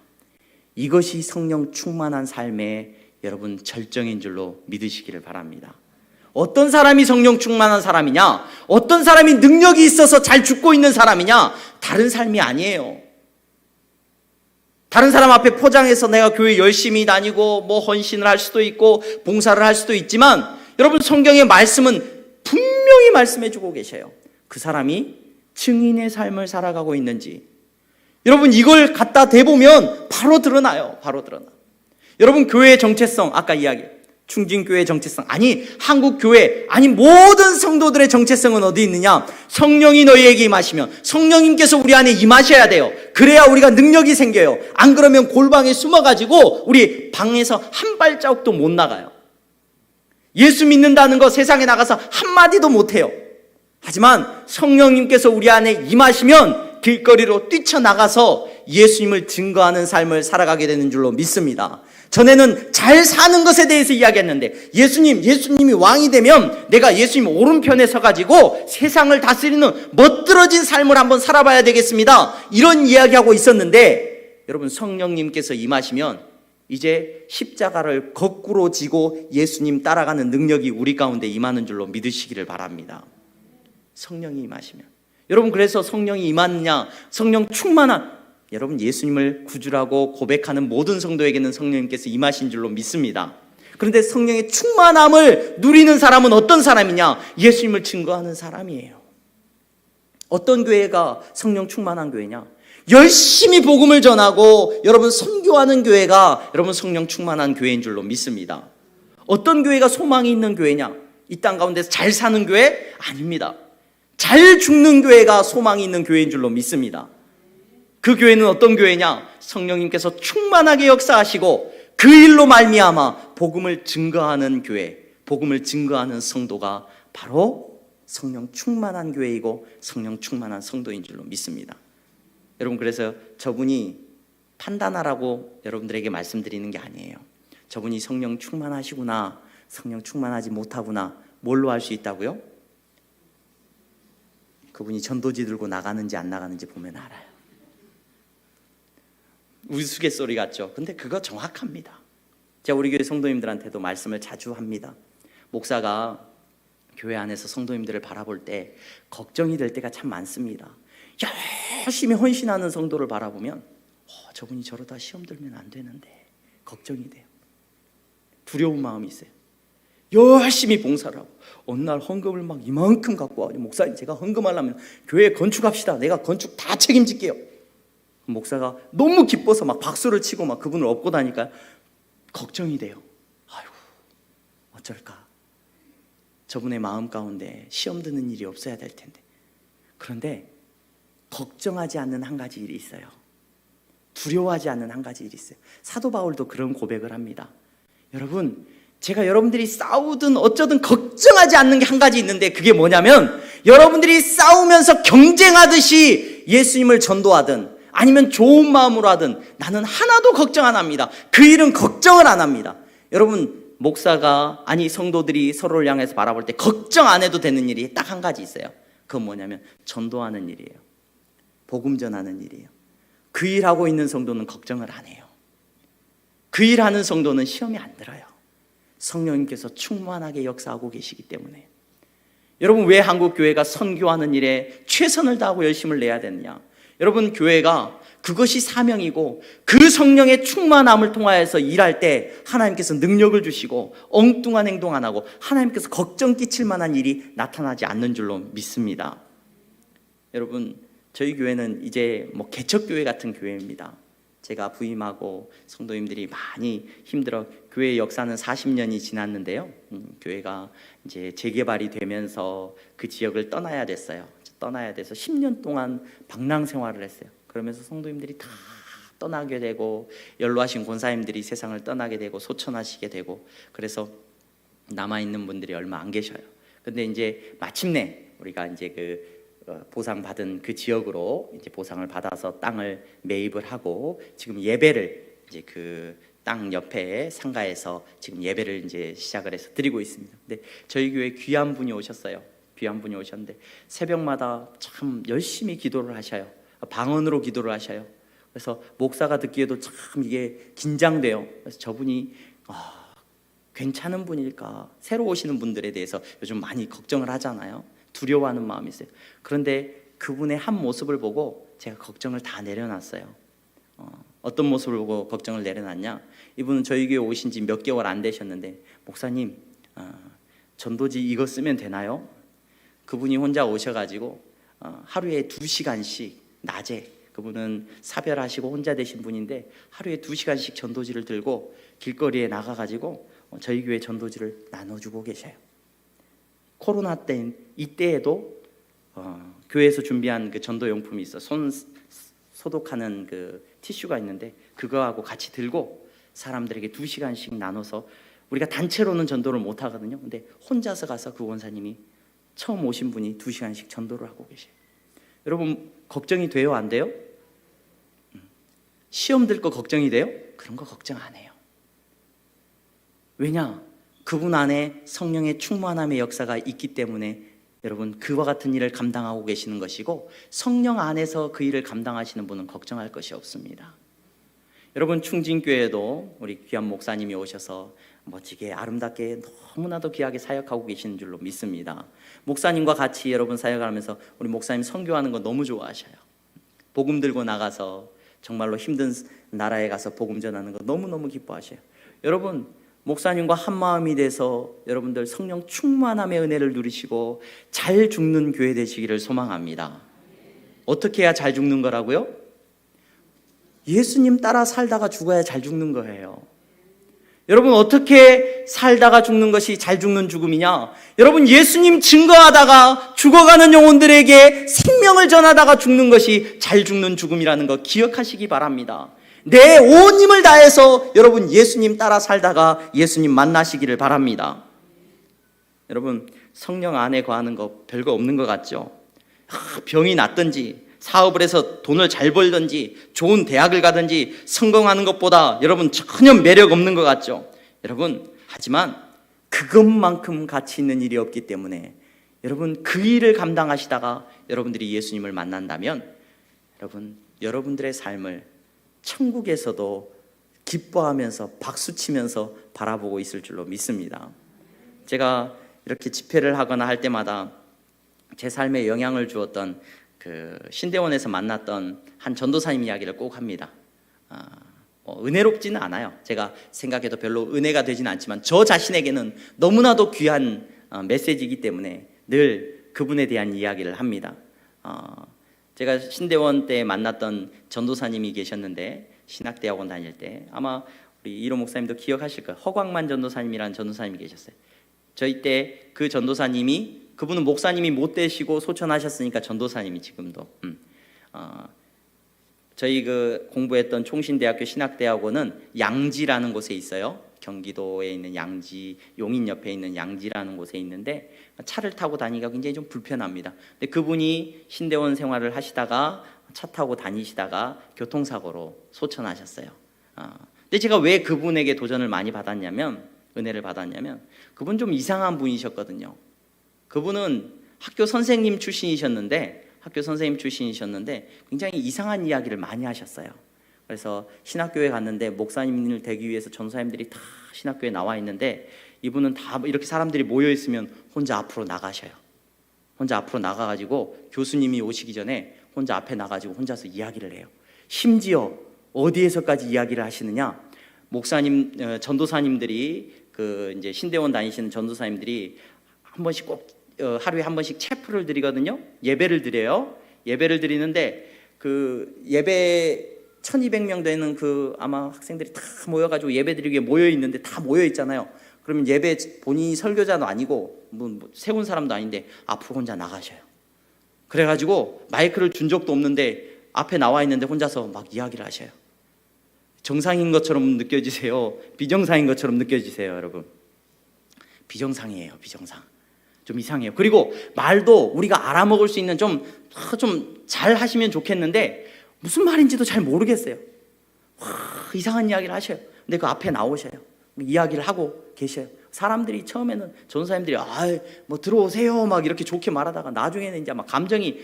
Speaker 1: 이것이 성령 충만한 삶의 여러분 절정인 줄로 믿으시기를 바랍니다. 어떤 사람이 성령 충만한 사람이냐? 어떤 사람이 능력이 있어서 잘 죽고 있는 사람이냐? 다른 삶이 아니에요. 다른 사람 앞에 포장해서 내가 교회 열심히 다니고 헌신을 할 수도 있고 봉사를 할 수도 있지만, 여러분, 성경의 말씀은 분명히 말씀해주고 계셔요. 그 사람이 증인의 삶을 살아가고 있는지. 여러분, 이걸 갖다 대보면 바로 드러나요. 바로 드러나. 여러분, 교회의 정체성, 아까 이야기, 충진교회의 정체성, 아니 한국교회, 아니 모든 성도들의 정체성은 어디 있느냐? 성령이 너희에게 임하시면, 성령님께서 우리 안에 임하셔야 돼요. 그래야 우리가 능력이 생겨요. 안 그러면 골방에 숨어가지고 우리 방에서 한 발자국도 못 나가요. 예수 믿는다는 거 세상에 나가서 한마디도 못해요. 하지만 성령님께서 우리 안에 임하시면 길거리로 뛰쳐나가서 예수님을 증거하는 삶을 살아가게 되는 줄로 믿습니다. 전에는 잘 사는 것에 대해서 이야기했는데, 예수님이 왕이 되면 내가 예수님 오른편에 서가지고 세상을 다스리는 멋들어진 삶을 한번 살아봐야 되겠습니다, 이런 이야기하고 있었는데, 여러분, 성령님께서 임하시면 이제 십자가를 거꾸로 지고 예수님 따라가는 능력이 우리 가운데 임하는 줄로 믿으시기를 바랍니다. 성령이 임하시면. 여러분, 그래서 성령이 임하느냐, 성령 충만한, 여러분, 예수님을 구주라고 고백하는 모든 성도에게는 성령님께서 임하신 줄로 믿습니다. 그런데 성령의 충만함을 누리는 사람은 어떤 사람이냐? 예수님을 증거하는 사람이에요. 어떤 교회가 성령 충만한 교회냐? 열심히 복음을 전하고 여러분 선교하는 교회가 여러분 성령 충만한 교회인 줄로 믿습니다. 어떤 교회가 소망이 있는 교회냐? 이 땅 가운데서 잘 사는 교회? 아닙니다. 잘 죽는 교회가 소망이 있는 교회인 줄로 믿습니다. 그 교회는 어떤 교회냐? 성령님께서 충만하게 역사하시고 그 일로 말미암아 복음을 증거하는 교회, 복음을 증거하는 성도가 바로 성령 충만한 교회이고 성령 충만한 성도인 줄로 믿습니다. 여러분, 그래서 저분이 판단하라고 여러분들에게 말씀드리는 게 아니에요. 저분이 성령 충만하시구나, 성령 충만하지 못하구나, 뭘로 알 수 있다고요? 그분이 전도지 들고 나가는지 안 나가는지 보면 알아요. 우스갯소리 같죠? 근데 그거 정확합니다. 제가 우리 교회 성도님들한테도 말씀을 자주 합니다. 목사가 교회 안에서 성도님들을 바라볼 때 걱정이 될 때가 참 많습니다. 열심히 헌신하는 성도를 바라보면 저분이 저러다 시험 들면 안 되는데 걱정이 돼요. 두려운 마음이 있어요. 열심히 봉사를 하고 어느 날 헌금을 막 이만큼 갖고 와요. 목사님, 제가 헌금하려면 교회 건축합시다. 내가 건축 다 책임질게요. 목사가 너무 기뻐서 막 박수를 치고 막 그분을 업고 다니까 걱정이 돼요. 아이고, 어쩔까? 저분의 마음 가운데 시험 드는 일이 없어야 될 텐데. 그런데 걱정하지 않는 한 가지 일이 있어요. 두려워하지 않는 한 가지 일이 있어요. 사도 바울도 그런 고백을 합니다. 여러분, 제가 여러분들이 싸우든 어쩌든 걱정하지 않는 게 한 가지 있는데, 그게 뭐냐면 여러분들이 싸우면서 경쟁하듯이 예수님을 전도하든 아니면 좋은 마음으로 하든 나는 하나도 걱정 안 합니다. 그 일은 걱정을 안 합니다. 여러분, 목사가 아니 성도들이 서로를 향해서 바라볼 때 걱정 안 해도 되는 일이 딱 한 가지 있어요. 그건 뭐냐면 전도하는 일이에요. 복음 전하는 일이에요. 그 일하고 있는 성도는 걱정을 안 해요. 그 일하는 성도는 시험이 안 들어요. 성령님께서 충만하게 역사하고 계시기 때문에. 여러분, 왜 한국 교회가 선교하는 일에 최선을 다하고 열심을 내야 되느냐? 여러분, 교회가 그것이 사명이고 그 성령의 충만함을 통하여서 일할 때 하나님께서 능력을 주시고 엉뚱한 행동 안 하고 하나님께서 걱정 끼칠 만한 일이 나타나지 않는 줄로 믿습니다. 여러분, 저희 교회는 이제 개척교회 같은 교회입니다. 제가 부임하고 성도님들이 많이 힘들어. 교회 역사는 40년이 지났는데요. 교회가 이제 재개발이 되면서 그 지역을 떠나야 됐어요. 떠나야 돼서 10년 동안 방랑 생활을 했어요. 그러면서 성도님들이 다 떠나게 되고 연로하신 권사님들이 세상을 떠나게 되고 소천하시게 되고, 그래서 남아있는 분들이 얼마 안 계셔요. 근데 이제 마침내 우리가 이제 보상받은 그 지역으로 이제 보상을 받아서 땅을 매입을 하고 지금 예배를 이제 그 땅 옆에 상가에서 지금 예배를 이제 시작을 해서 드리고 있습니다. 근데 저희 교회 귀한 분이 오셨어요. 귀한 분이 오셨는데 새벽마다 참 열심히 기도를 하셔요. 방언으로 기도를 하셔요. 그래서 목사가 듣기에도 참 이게 긴장돼요. 그래서 저분이 괜찮은 분일까? 새로 오시는 분들에 대해서 요즘 많이 걱정을 하잖아요. 두려워하는 마음이 있어요. 그런데 그분의 한 모습을 보고 제가 걱정을 다 내려놨어요. 어떤 모습을 보고 걱정을 내려놨냐? 이분은 저희 교회 오신 지 몇 개월 안 되셨는데, 목사님, 전도지 이거 쓰면 되나요? 그분이 혼자 오셔가지고 하루에 2시간씩 낮에, 그분은 사별하시고 혼자 되신 분인데 하루에 2시간씩 전도지를 들고 길거리에 나가가지고 저희 교회 전도지를 나눠주고 계셔요. 코로나 때 이때에도 교회에서 준비한 그 전도용품이 있어. 손 소독하는 그 티슈가 있는데 그거하고 같이 들고 사람들에게 2시간씩 나눠서, 우리가 단체로는 전도를 못 하거든요. 근데 혼자서 가서 그 원사님이 처음 오신 분이 2시간씩 전도를 하고 계셔요. 여러분, 걱정이 돼요? 안 돼요? 시험 들 거 걱정이 돼요? 그런 거 걱정 안 해요. 왜냐? 그분 안에 성령의 충만함의 역사가 있기 때문에 여러분, 그와 같은 일을 감당하고 계시는 것이고, 성령 안에서 그 일을 감당하시는 분은 걱정할 것이 없습니다. 여러분, 충진교회도 우리 귀한 목사님이 오셔서 멋지게 아름답게 너무나도 귀하게 사역하고 계시는 줄로 믿습니다. 목사님과 같이 여러분 사역하면서 우리 목사님 선교하는 거 너무 좋아하셔요. 복음 들고 나가서 정말로 힘든 나라에 가서 복음 전하는 거 너무너무 기뻐하셔요. 여러분, 목사님과 한마음이 돼서 여러분들 성령 충만함의 은혜를 누리시고 잘 죽는 교회 되시기를 소망합니다. 어떻게 해야 잘 죽는 거라고요? 예수님 따라 살다가 죽어야 잘 죽는 거예요. 여러분, 어떻게 살다가 죽는 것이 잘 죽는 죽음이냐? 여러분, 예수님 증거하다가 죽어가는 영혼들에게 생명을 전하다가 죽는 것이 잘 죽는 죽음이라는 거 기억하시기 바랍니다. 내 온 힘을 다해서 여러분 예수님 따라 살다가 예수님 만나시기를 바랍니다. 여러분, 성령 안에 거하는 거 별거 없는 것 같죠? 병이 낫든지 사업을 해서 돈을 잘 벌든지 좋은 대학을 가든지 성공하는 것보다 여러분 전혀 매력 없는 것 같죠? 여러분, 하지만 그것만큼 가치 있는 일이 없기 때문에 여러분, 그 일을 감당하시다가 여러분들이 예수님을 만난다면 여러분, 여러분들의 삶을 천국에서도 기뻐하면서 박수치면서 바라보고 있을 줄로 믿습니다. 제가 이렇게 집회를 하거나 할 때마다 제 삶에 영향을 주었던 그 신대원에서 만났던 한 전도사님 이야기를 꼭 합니다. 은혜롭지는 않아요. 제가 생각해도 별로 은혜가 되지는 않지만 저 자신에게는 너무나도 귀한 메시지이기 때문에 늘 그분에 대한 이야기를 합니다. 제가 신대원 때 만났던 전도사님이 계셨는데, 신학대학원 다닐 때 아마 우리 이로 목사님도 기억하실 거예요. 허광만 전도사님이라는 전도사님이 계셨어요. 저희 때 그 전도사님이, 그분은 목사님이 못 되시고 소천하셨으니까 전도사님이 지금도 저희 그 공부했던 총신대학교 신학대학원은 양지라는 곳에 있어요. 경기도에 있는 양지, 용인 옆에 있는 양지라는 곳에 있는데 차를 타고 다니기가 굉장히 좀 불편합니다. 근데 그분이 신대원 생활을 하시다가 차 타고 다니시다가 교통사고로 소천하셨어요. 근데 제가 왜 그분에게 도전을 많이 받았냐면, 은혜를 받았냐면, 그분 좀 이상한 분이셨거든요. 그분은 학교 선생님 출신이셨는데 굉장히 이상한 이야기를 많이 하셨어요. 그래서 신학교에 갔는데 목사님을 되기 위해서 전도사님들이 다 신학교에 나와 있는데 이분은 다 이렇게 사람들이 모여 있으면 혼자 앞으로 나가셔요. 혼자 앞으로 나가가지고 교수님이 오시기 전에 혼자 앞에 나가지고 혼자서 이야기를 해요. 심지어 어디에서까지 이야기를 하시느냐? 목사님, 전도사님들이 그 이제 신대원 다니시는 전도사님들이 한 번씩 꼭 하루에 한 번씩 체프를 드리거든요. 예배를 드려요. 예배를 드리는데 그 예배 1200명 되는 그 아마 학생들이 다 모여가지고 예배 드리기 위해 모여 있는데 다 모여 있잖아요. 그러면 예배 본인이 설교자도 아니고 뭐 세운 사람도 아닌데 앞으로 혼자 나가셔요. 그래가지고 마이크를 준 적도 없는데 앞에 나와 있는데 혼자서 막 이야기를 하셔요. 정상인 것처럼 느껴지세요? 비정상인 것처럼 느껴지세요, 여러분? 비정상이에요, 비정상. 좀 이상해요. 그리고 말도 우리가 알아먹을 수 있는 좀 잘 하시면 좋겠는데 무슨 말인지도 잘 모르겠어요. 이상한 이야기를 하셔요. 근데 그 앞에 나오셔요. 이야기를 하고 계셔요. 사람들이 처음에는 전도사님들이 뭐 들어오세요 막 이렇게 좋게 말하다가 나중에는 이제 막 감정이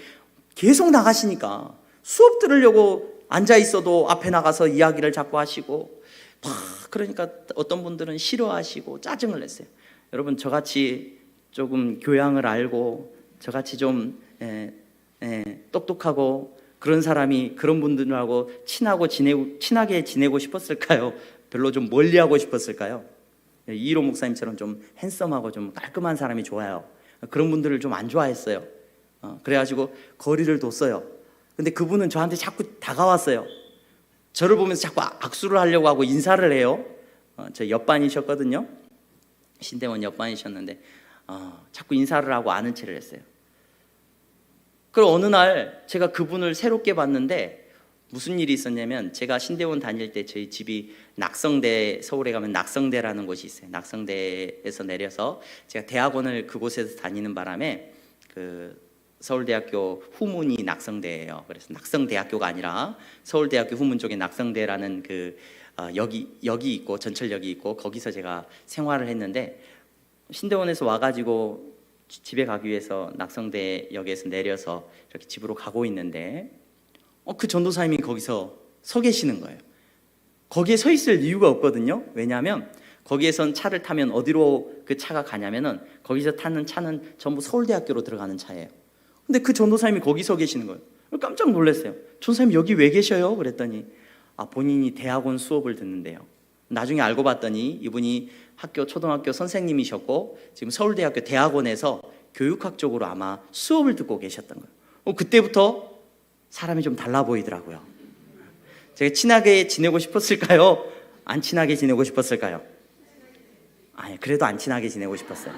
Speaker 1: 계속 나가시니까 수업 들으려고 앉아 있어도 앞에 나가서 이야기를 자꾸 하시고 그러니까 어떤 분들은 싫어하시고 짜증을 냈어요. 여러분, 저같이 조금 교양을 알고 저같이 좀 똑똑하고 그런 사람이 그런 분들하고 친하게 지내고 싶었을까요? 별로 좀 멀리하고 싶었을까요? 이일호 목사님처럼 좀 핸섬하고 좀 깔끔한 사람이 좋아요. 그런 분들을 좀 안 좋아했어요. 그래가지고 거리를 뒀어요. 근데 그분은 저한테 자꾸 다가왔어요. 저를 보면서 자꾸 악수를 하려고 하고 인사를 해요. 저 옆반이셨거든요. 신대원 옆반이셨는데 자꾸 인사를 하고 아는 체를 했어요. 그리고 어느 날 제가 그분을 새롭게 봤는데 무슨 일이 있었냐면, 제가 신대원 다닐 때 저희 집이 낙성대, 서울에 가면 낙성대라는 곳이 있어요. 낙성대에서 내려서 제가 대학원을 그곳에서 다니는 바람에 그 서울대학교 후문이 낙성대예요. 그래서 낙성대학교가 아니라 서울대학교 후문 쪽에 낙성대라는 그 역이 있고 전철역이 있고 거기서 제가 생활을 했는데, 신대원에서 와가지고 집에 가기 위해서 낙성대역에서 내려서 이렇게 집으로 가고 있는데 그 전도사님이 거기서 서 계시는 거예요. 거기에 서 있을 이유가 없거든요. 왜냐하면 거기에선 차를 타면 어디로 그 차가 가냐면은 거기서 타는 차는 전부 서울대학교로 들어가는 차예요. 근데 그 전도사님이 거기 서 계시는 거예요. 깜짝 놀랐어요. 전도사님 여기 왜 계셔요? 그랬더니 본인이 대학원 수업을 듣는데요. 나중에 알고 봤더니 이분이 초등학교 선생님이셨고 지금 서울대학교 대학원에서 교육학 쪽으로 아마 수업을 듣고 계셨던 거예요. 그때부터 사람이 좀 달라 보이더라고요. 제가 친하게 지내고 싶었을까요? 안 친하게 지내고 싶었을까요? 아니, 그래도 안 친하게 지내고 싶었어요.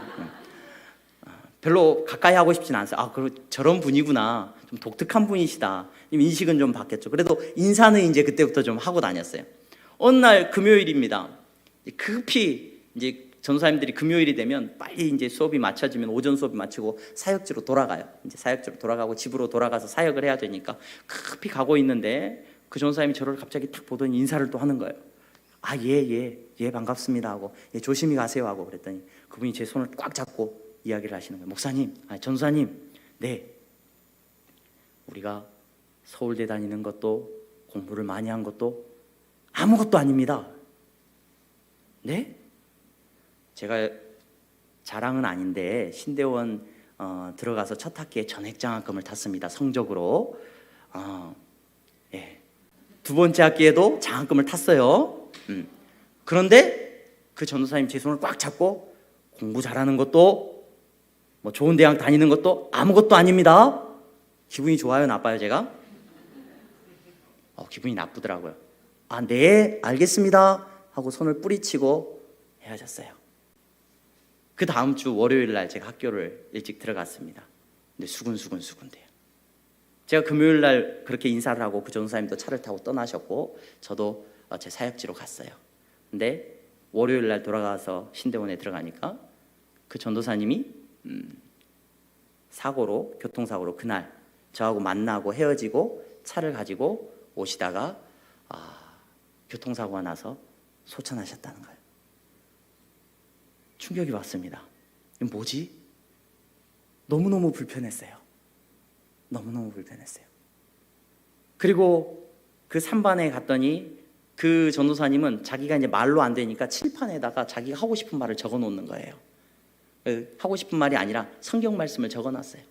Speaker 1: 별로 가까이 하고 싶진 않았어요. 저런 분이구나. 좀 독특한 분이시다. 인식은 좀 바뀌었죠. 그래도 인사는 이제 그때부터 좀 하고 다녔어요. 어느 날 금요일입니다. 급히 이제 전도사님들이 금요일이 되면 빨리 이제 수업이 마쳐지면 오전 수업이 마치고 사역지로 돌아가요. 이제 사역지로 돌아가고 집으로 돌아가서 사역을 해야 되니까 급히 가고 있는데 그 전도사님이 저를 갑자기 탁 보더니 인사를 또 하는 거예요. 예, 반갑습니다 하고 조심히 가세요 하고 그랬더니 그분이 제 손을 꽉 잡고 이야기를 하시는 거예요. 목사님, 전도사님, 네, 우리가 서울대 다니는 것도 공부를 많이 한 것도 아무것도 아닙니다. 네? 제가 자랑은 아닌데 신대원 들어가서 첫 학기에 전액장학금을 탔습니다. 성적으로. 두 번째 학기에도 장학금을 탔어요. 그런데 그 전도사님 제 손을 꽉 잡고 공부 잘하는 것도 뭐 좋은 대학 다니는 것도 아무것도 아닙니다. 기분이 좋아요, 나빠요, 제가? 기분이 나쁘더라고요. 네, 알겠습니다 하고 손을 뿌리치고 헤어졌어요. 그 다음 주 월요일 날 제가 학교를 일찍 들어갔습니다. 근데 수근수근돼요. 제가 금요일 날 그렇게 인사를 하고 그 전도사님도 차를 타고 떠나셨고 저도 제 사역지로 갔어요. 근데 월요일 날 돌아가서 신대원에 들어가니까 그 전도사님이 교통사고로 그날 저하고 만나고 헤어지고 차를 가지고 오시다가 교통사고가 나서 소천하셨다는 거예요. 충격이 왔습니다. 뭐지? 너무너무 불편했어요. 너무너무 불편했어요. 그리고 그 산반에 갔더니 그 전도사님은 자기가 이제 말로 안 되니까 칠판에다가 자기가 하고 싶은 말을 적어 놓는 거예요. 하고 싶은 말이 아니라 성경 말씀을 적어 놨어요.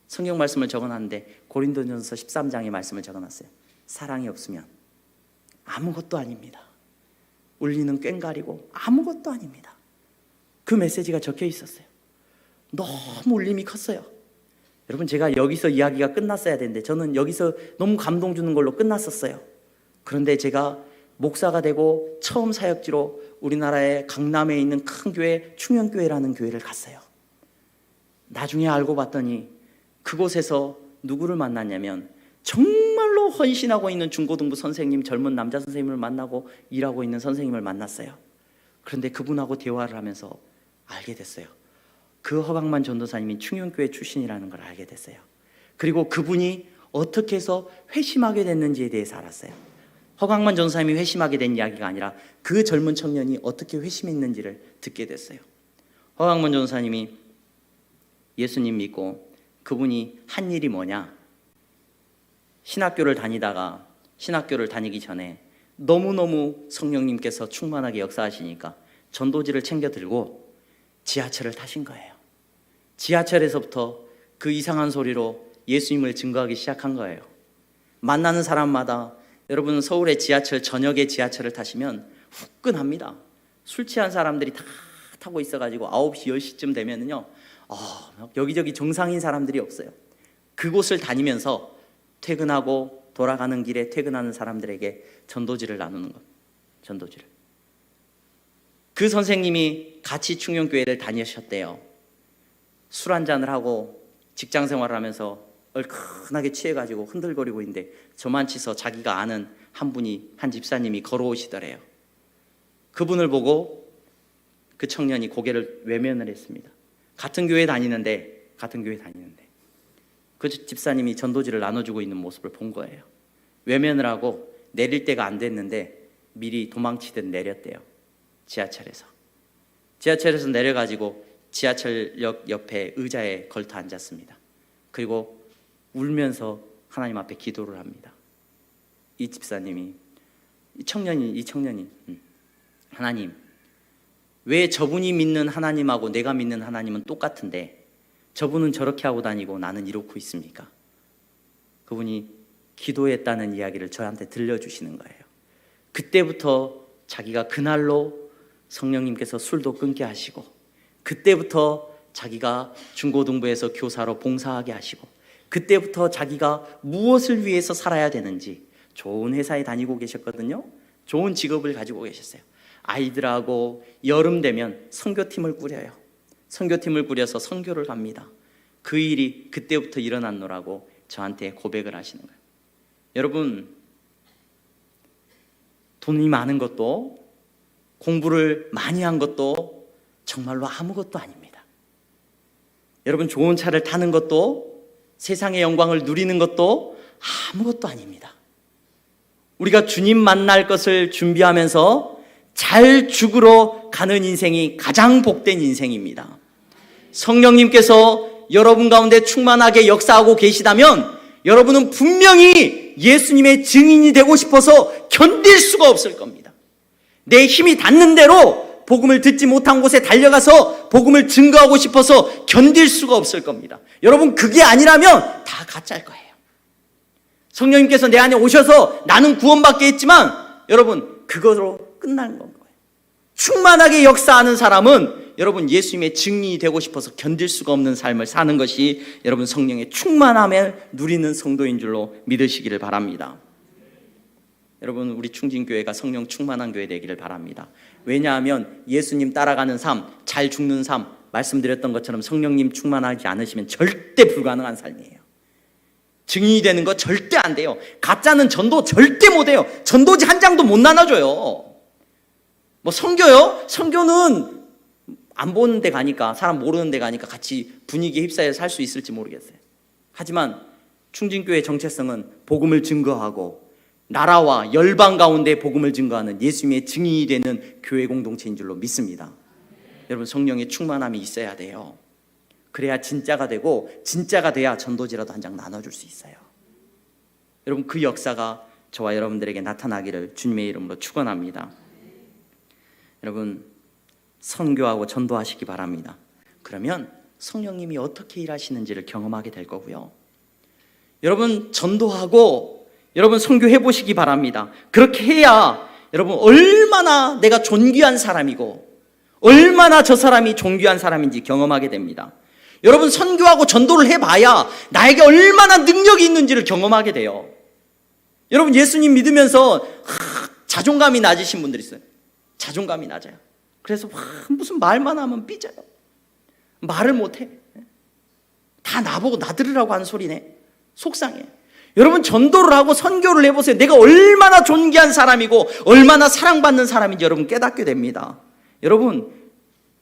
Speaker 1: 성경 말씀을 적어 놨는데 고린도전서 13장의 말씀을 적어 놨어요. 사랑이 없으면 아무것도 아닙니다. 울리는 꽹과리고 아무것도 아닙니다. 그 메시지가 적혀 있었어요. 너무 울림이 컸어요. 여러분, 제가 여기서 이야기가 끝났어야 되는데 저는 여기서 너무 감동 주는 걸로 끝났었어요. 그런데 제가 목사가 되고 처음 사역지로 우리나라의 강남에 있는 큰 교회 충현교회라는 교회를 갔어요. 나중에 알고 봤더니 그곳에서 누구를 만났냐면 정말로 헌신하고 있는 중고등부 선생님, 젊은 남자 선생님을 만나고 일하고 있는 선생님을 만났어요. 그런데 그분하고 대화를 하면서 알게 됐어요. 그 허강만 전도사님이 충현교회 출신이라는 걸 알게 됐어요. 그리고 그분이 어떻게 해서 회심하게 됐는지에 대해서 알았어요. 허강만 전도사님이 회심하게 된 이야기가 아니라 그 젊은 청년이 어떻게 회심했는지를 듣게 됐어요. 허강만 전도사님이 예수님 믿고 그분이 한 일이 뭐냐? 신학교를 다니기 전에 너무너무 성령님께서 충만하게 역사하시니까 전도지를 챙겨 들고 지하철을 타신 거예요. 지하철에서부터 그 이상한 소리로 예수님을 증거하기 시작한 거예요. 만나는 사람마다, 여러분 서울의 지하철, 저녁에 지하철을 타시면 후끈합니다. 술 취한 사람들이 다 타고 있어가지고 9시, 10시쯤 되면은요, 여기저기 정상인 사람들이 없어요. 그곳을 다니면서 퇴근하고 돌아가는 길에 퇴근하는 사람들에게 전도지를 나누는 것. 전도지를. 그 선생님이 같이 충현교회를 다니셨대요. 술 한잔을 하고 직장 생활을 하면서 얼큰하게 취해가지고 흔들거리고 있는데 저만치서 자기가 아는 한 집사님이 걸어오시더래요. 그분을 보고 그 청년이 고개를 외면을 했습니다. 같은 교회 다니는데 그 집사님이 전도지를 나눠주고 있는 모습을 본 거예요. 외면을 하고 내릴 때가 안 됐는데 미리 도망치듯 내렸대요. 지하철에서 내려가지고 지하철역 옆에 의자에 걸터 앉았습니다. 그리고 울면서 하나님 앞에 기도를 합니다. 이 집사님이, 이 청년이 하나님, 왜 저분이 믿는 하나님하고 내가 믿는 하나님은 똑같은데 저분은 저렇게 하고 다니고 나는 이렇고 있습니까? 그분이 기도했다는 이야기를 저한테 들려주시는 거예요. 그때부터 자기가 그날로 성령님께서 술도 끊게 하시고, 그때부터 자기가 중고등부에서 교사로 봉사하게 하시고, 그때부터 자기가 무엇을 위해서 살아야 되는지, 좋은 회사에 다니고 계셨거든요. 좋은 직업을 가지고 계셨어요. 아이들하고 여름 되면 선교팀을 꾸려요. 선교팀을 꾸려서 선교를 갑니다. 그 일이 그때부터 일어났노라고 저한테 고백을 하시는 거예요. 여러분, 돈이 많은 것도, 공부를 많이 한 것도 정말로 아무것도 아닙니다. 여러분, 좋은 차를 타는 것도, 세상의 영광을 누리는 것도 아무것도 아닙니다. 우리가 주님 만날 것을 준비하면서 잘 죽으러 가는 인생이 가장 복된 인생입니다. 성령님께서 여러분 가운데 충만하게 역사하고 계시다면 여러분은 분명히 예수님의 증인이 되고 싶어서 견딜 수가 없을 겁니다. 내 힘이 닿는 대로 복음을 듣지 못한 곳에 달려가서 복음을 증거하고 싶어서 견딜 수가 없을 겁니다. 여러분, 그게 아니라면 다 가짜일 거예요. 성령님께서 내 안에 오셔서 나는 구원받게 했지만 여러분, 그거로 끝나는 거예요. 충만하게 역사하는 사람은 여러분 예수님의 증인이 되고 싶어서 견딜 수가 없는 삶을 사는 것이 여러분 성령의 충만함을 누리는 성도인 줄로 믿으시기를 바랍니다. 여러분, 우리 충진교회가 성령 충만한 교회 되기를 바랍니다. 왜냐하면 예수님 따라가는 삶, 잘 죽는 삶, 말씀드렸던 것처럼 성령님 충만하지 않으시면 절대 불가능한 삶이에요. 증인이 되는 거 절대 안 돼요. 가짜는 전도 절대 못 해요. 전도지 한 장도 못 나눠줘요. 뭐 선교요? 선교는 안 보는 데 가니까, 사람 모르는 데 가니까 같이 분위기에 휩싸여 살 수 있을지 모르겠어요. 하지만 충진교회의 정체성은 복음을 증거하고 나라와 열방 가운데 복음을 증거하는 예수님의 증인이 되는 교회 공동체인 줄로 믿습니다. 여러분, 성령의 충만함이 있어야 돼요. 그래야 진짜가 되고, 진짜가 돼야 전도지라도 한 장 나눠줄 수 있어요. 여러분, 그 역사가 저와 여러분들에게 나타나기를 주님의 이름으로 축원합니다. 여러분, 선교하고 전도하시기 바랍니다. 그러면 성령님이 어떻게 일하시는지를 경험하게 될 거고요. 여러분, 전도하고 여러분 선교해 보시기 바랍니다. 그렇게 해야 여러분 얼마나 내가 존귀한 사람이고 얼마나 저 사람이 존귀한 사람인지 경험하게 됩니다. 여러분, 선교하고 전도를 해봐야 나에게 얼마나 능력이 있는지를 경험하게 돼요. 여러분, 예수님 믿으면서 자존감이 낮으신 분들 있어요. 자존감이 낮아요. 그래서 무슨 말만 하면 삐져요. 말을 못해. 다 나보고 나들으라고 하는 소리네. 속상해. 여러분, 전도를 하고 선교를 해보세요. 내가 얼마나 존귀한 사람이고 얼마나 사랑받는 사람인지 여러분 깨닫게 됩니다. 여러분,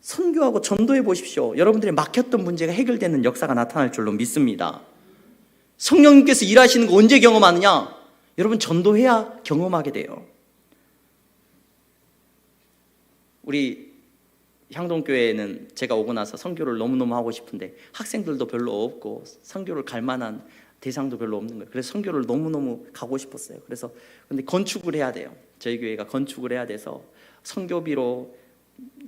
Speaker 1: 선교하고 전도해 보십시오. 여러분들의 막혔던 문제가 해결되는 역사가 나타날 줄로 믿습니다. 성령님께서 일하시는 거 언제 경험하느냐? 여러분, 전도해야 경험하게 돼요. 우리 향동교회는 제가 오고 나서 선교를 너무너무 하고 싶은데 학생들도 별로 없고 선교를 갈 만한 대상도 별로 없는 거예요. 그래서 선교를 너무너무 가고 싶었어요. 그래서 근데 건축을 해야 돼요. 저희 교회가 건축을 해야 돼서 선교비로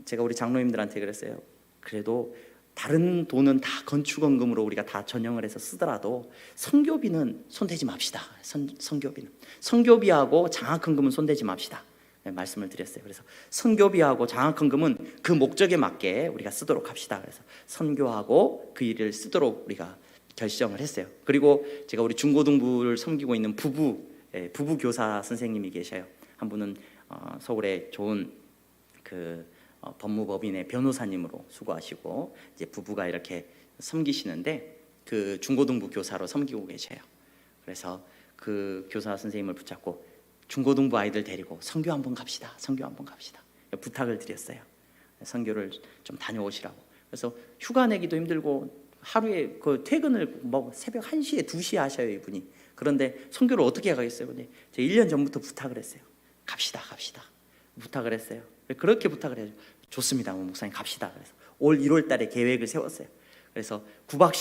Speaker 1: 제가 우리 장로님들한테 그랬어요. 그래도 다른 돈은 다 건축원금으로 우리가 다 전용을 해서 쓰더라도 선교비는 손대지 맙시다. 선교비는 선교비하고 장학헌금은 손대지 맙시다. 네, 말씀을 드렸어요. 그래서 선교비하고 장학헌금은 그 목적에 맞게 우리가 쓰도록 합시다. 그래서 선교하고 그 일을 쓰도록 우리가 결정을 했어요. 그리고 제가 우리 중고등부를 섬기고 있는 부부 교사 선생님이 계셔요. 한 분은 서울에 좋은 법무법인의 변호사님으로 수고하시고 이제 부부가 이렇게 섬기시는데 그 중고등부 교사로 섬기고 계셔요. 그래서 그 교사 선생님을 붙잡고 중고등부 아이들 데리고 선교 한번 갑시다. 선교 한번 갑시다. 부탁을 드렸어요. 선교를 좀 다녀오시라고. 그래서 휴가 내기도 힘들고 하루에 그 퇴근을 뭐 새벽 1시에 2시에 하셔요, 이분이. 그런데 선교를 어떻게 가겠어요? 근데 제가 1년 전부터 부탁을 했어요. 갑시다. 부탁을 했어요. 그렇게 부탁을 해요. 좋습니다, 목사님 갑시다. 그래서 올 1월 달에 계획을 세웠어요. 그래서 9박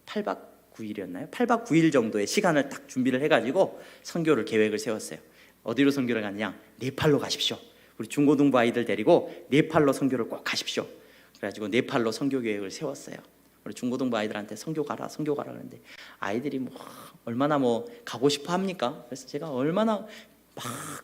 Speaker 1: 8박 9일이었나요? 8박 9일 정도의 시간을 딱 준비를 해가지고 선교를 계획을 세웠어요. 어디로 선교를 갔냐? 네팔로 가십시오. 우리 중고등부 아이들 데리고 네팔로 선교를 꼭 가십시오. 그래가지고 네팔로 선교 계획을 세웠어요. 우리 중고등부 아이들한테 선교 가라 그러는데 아이들이 얼마나 가고 싶어 합니까? 그래서 제가 얼마나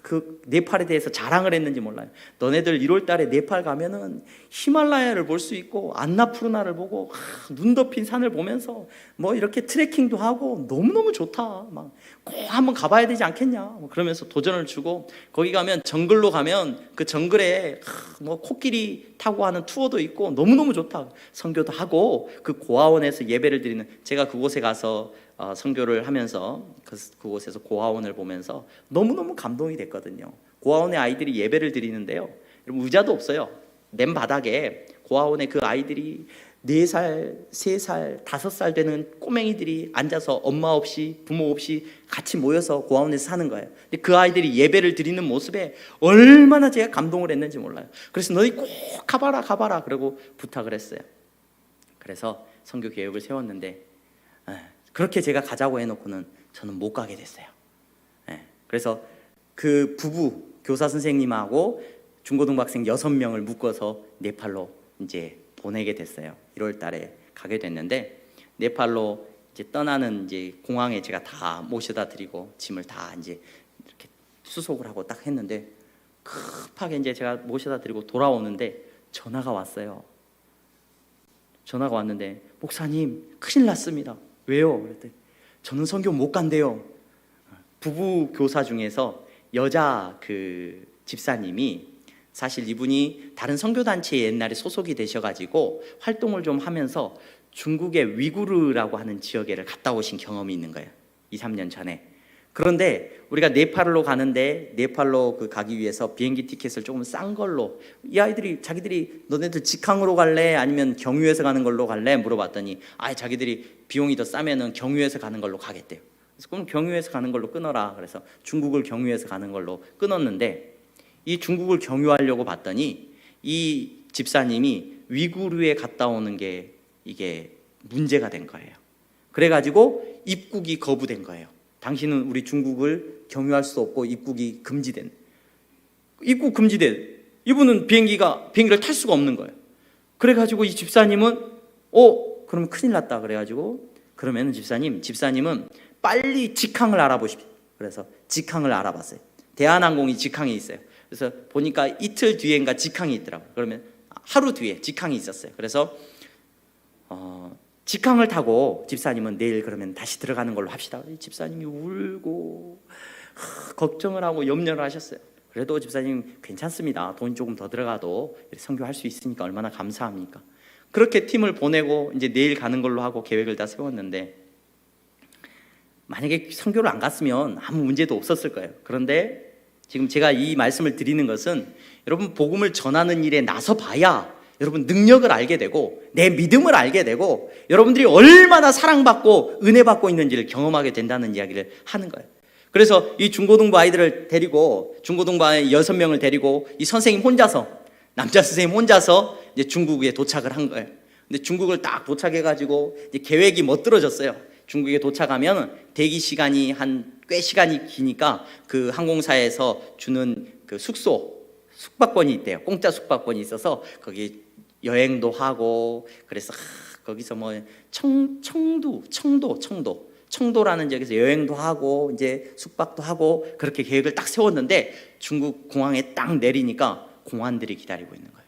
Speaker 1: 그 네팔에 대해서 자랑을 했는지 몰라요. 너네들 1월 달에 네팔 가면은 히말라야를 볼 수 있고 안나푸르나를 보고 눈 덮인 산을 보면서 이렇게 트레킹도 하고 너무너무 좋다. 꼭 한번 가봐야 되지 않겠냐. 그러면서 도전을 주고 거기 가면 정글로 가면 그 정글에 코끼리 타고 하는 투어도 있고 너무너무 좋다. 선교도 하고 그 고아원에서 예배를 드리는 제가 그곳에 가서 선교를 하면서 그곳에서 고아원을 보면서 너무너무 감동이 됐거든요. 고아원의 아이들이 예배를 드리는데요, 여러분 의자도 없어요. 맨 바닥에 고아원의 그 아이들이 4살, 3살, 5살 되는 꼬맹이들이 앉아서 엄마 없이 부모 없이 같이 모여서 고아원에서 사는 거예요. 근데 그 아이들이 예배를 드리는 모습에 얼마나 제가 감동을 했는지 몰라요. 그래서 너희 꼭 가봐라 그러고 부탁을 했어요. 그래서 선교 계획을 세웠는데 그렇게 제가 가자고 해놓고는 저는 못 가게 됐어요. 그래서 그 부부 교사 선생님하고 중고등부 학생 6명을 묶어서 네팔로 이제 보내게 됐어요. 1월 달에 가게 됐는데 네팔로 이제 떠나는 이제 공항에 제가 다 모셔다 드리고 짐을 다 이제 이렇게 수속을 하고 딱 했는데 급하게 이제 제가 모셔다 드리고 돌아오는데 전화가 왔어요. 전화가 왔는데 목사님 큰일 났습니다. 왜요? 그랬더니 저는 선교 못 간대요. 부부 교사 중에서 여자 그 집사님이 사실 이분이 다른 선교단체에 옛날에 소속이 되셔가지고 활동을 좀 하면서 중국의 위구르라고 하는 지역에를 갔다 오신 경험이 있는 거예요. 2, 3년 전에. 그런데 우리가 네팔로 가는데 네팔로 그 가기 위해서 비행기 티켓을 조금 싼 걸로 이 아이들이 자기들이 너네들 직항으로 갈래 아니면 경유해서 가는 걸로 갈래 물어봤더니 자기들이 비용이 더 싸면은 경유해서 가는 걸로 가겠대요. 그래서 그럼 경유해서 가는 걸로 끊어라. 그래서 중국을 경유해서 가는 걸로 끊었는데 이 중국을 경유하려고 봤더니 이 집사님이 위구르에 갔다 오는 게 이게 문제가 된 거예요. 그래가지고 입국이 거부된 거예요. 당신은 우리 중국을 경유할 수 없고 입국 금지된 이분은 비행기를 탈 수가 없는 거예요. 그래가지고 이 집사님은 그러면 큰일 났다. 그래가지고 그러면은 집사님은 빨리 직항을 알아보십시오. 그래서 직항을 알아봤어요. 대한항공이 직항에 있어요. 그래서 보니까 이틀 뒤엔가 직항이 있더라고요. 그러면 하루 뒤에 직항이 있었어요. 그래서 직항을 타고 집사님은 내일 그러면 다시 들어가는 걸로 합시다. 집사님이 울고 걱정을 하고 염려를 하셨어요. 그래도 집사님 괜찮습니다. 돈이 조금 더 들어가도 선교할 수 있으니까 얼마나 감사합니까? 그렇게 팀을 보내고 이제 내일 가는 걸로 하고 계획을 다 세웠는데 만약에 선교를 안 갔으면 아무 문제도 없었을 거예요. 그런데 지금 제가 이 말씀을 드리는 것은 여러분 복음을 전하는 일에 나서 봐야 여러분 능력을 알게 되고 내 믿음을 알게 되고 여러분들이 얼마나 사랑받고 은혜받고 있는지를 경험하게 된다는 이야기를 하는 거예요. 그래서 이 중고등부 아이들을 데리고 중고등부 아이 6명을 데리고 이 선생님 혼자서 남자 선생님 혼자서 이제 중국에 도착을 한 거예요. 근데 중국을 딱 도착해가지고 이제 계획이 멋들어졌어요. 중국에 도착하면 대기 시간이 한 꽤 시간이 기니까 그 항공사에서 주는 그 숙박권이 있대요. 공짜 숙박권이 있어서 거기 여행도 하고 그래서 거기서 뭐 청도라는 지역에서 여행도 하고 이제 숙박도 하고 그렇게 계획을 딱 세웠는데 중국 공항에 딱 내리니까 공안들이 기다리고 있는 거예요.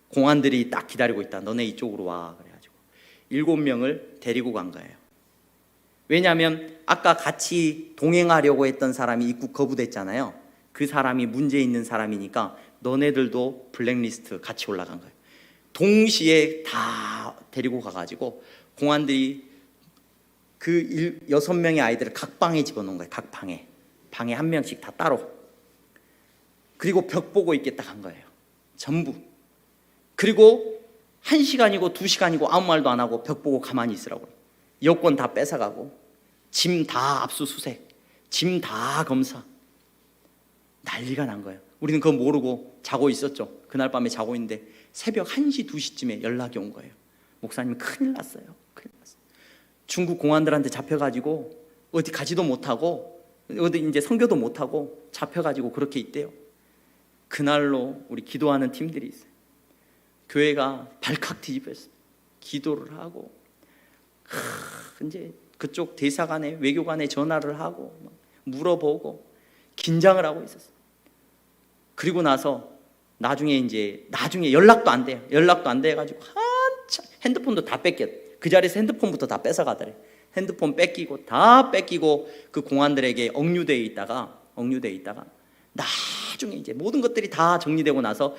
Speaker 1: 공안들이 딱 기다리고 있다. 너네 이쪽으로 와. 그래가지고 7명을 데리고 간 거예요. 왜냐하면 아까 같이 동행하려고 했던 사람이 입국 거부됐잖아요. 그 사람이 문제 있는 사람이니까 너네들도 블랙리스트 같이 올라간 거예요. 동시에 다 데리고 가가지고 공안들이 그 6명의 아이들을 각 방에 집어넣은 거예요. 각 방에 한 명씩 다 따로. 그리고 벽 보고 있겠다 한 거예요. 전부. 그리고 1시간이고 2시간이고 아무 말도 안 하고 벽 보고 가만히 있으라고. 여권 다 뺏어가고 짐 다 압수수색, 짐 다 검사. 난리가 난 거예요. 우리는 그거 모르고 자고 있었죠. 그날 밤에 자고 있는데 새벽 1시, 2시쯤에 연락이 온 거예요. 목사님 큰일 났어요. 중국 공안들한테 잡혀가지고 어디 가지도 못하고 어디 이제 선교도 못하고 잡혀가지고 그렇게 있대요. 그날로 우리 기도하는 팀들이 있어요. 교회가 발칵 뒤집혔어요. 기도를 하고 이제 그쪽 대사관에 외교관에 전화를 하고 물어보고 긴장을 하고 있었어요. 그리고 나서 나중에 연락도 안 돼요. 연락도 안 돼가지고 한참 핸드폰도 다 뺏겼. 그 자리에서 핸드폰부터 다 뺏어가더래. 핸드폰 뺏기고 다 뺏기고 그 공안들에게 억류돼 있다가 나중에 이제 모든 것들이 다 정리되고 나서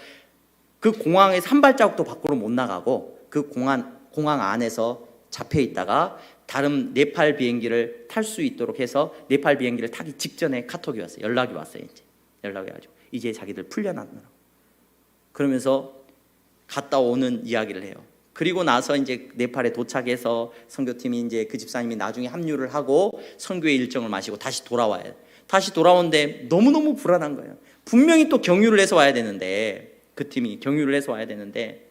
Speaker 1: 그 공항에서 한 발자국도 밖으로 못 나가고 그 공항 안에서 잡혀 있다가 다른 네팔 비행기를 탈 수 있도록 해서 네팔 비행기를 타기 직전에 카톡이 왔어요. 연락이 왔어요. 연락이 와가지고 이제 자기들 풀려났더라고. 그러면서 갔다 오는 이야기를 해요. 그리고 나서 이제 네팔에 도착해서 선교팀이 이제 그 집사님이 나중에 합류를 하고 선교의 일정을 마시고 다시 돌아와야 돼. 다시 돌아오는데 너무너무 불안한 거예요. 분명히 또 경유를 해서 와야 되는데 그 팀이 경유를 해서 와야 되는데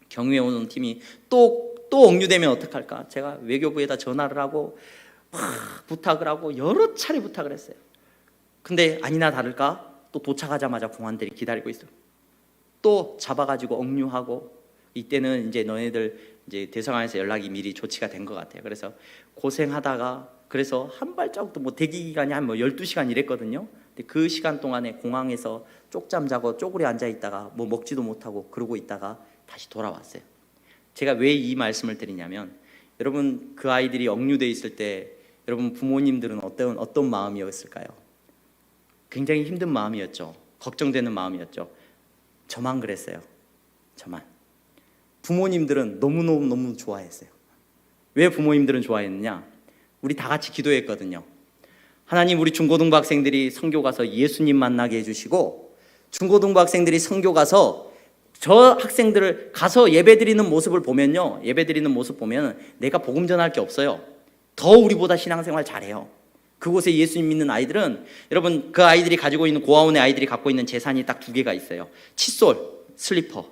Speaker 1: 경유해 오는 팀이 또 억류되면 어떡할까? 제가 외교부에다 전화를 하고 부탁을 하고 여러 차례 부탁을 했어요. 근데 아니나 다를까 또 도착하자마자 공안들이 기다리고 있어요. 또 잡아가지고 억류하고 이때는 이제 너네들 이제 대사관에서 연락이 미리 조치가 된 것 같아요. 그래서 고생하다가 그래서 한 발자국도 뭐 대기 기간이 한 12시간 이랬거든요. 근데 그 시간 동안에 공항에서 쪽잠 자고 쪼그려 앉아 있다가 뭐 먹지도 못하고 그러고 있다가 다시 돌아왔어요. 제가 왜 이 말씀을 드리냐면 여러분 그 아이들이 억류돼 있을 때 여러분 부모님들은 어떤 마음이었을까요? 굉장히 힘든 마음이었죠. 걱정되는 마음이었죠. 저만 그랬어요. 저만. 부모님들은 너무 좋아했어요. 왜 부모님들은 좋아했느냐? 우리 다 같이 기도했거든요. 하나님, 우리 중고등부 학생들이 선교 가서 예수님 만나게 해주시고, 중고등부 학생들이 선교 가서 저 학생들을 가서 예배드리는 모습을 보면요, 예배드리는 모습 보면 내가 복음 전할 게 없어요. 더 우리보다 신앙생활 잘해요. 그곳에 예수님 믿는 아이들은, 여러분 그 아이들이 가지고 있는, 고아원의 아이들이 갖고 있는 재산이 딱 두 개가 있어요. 칫솔, 슬리퍼.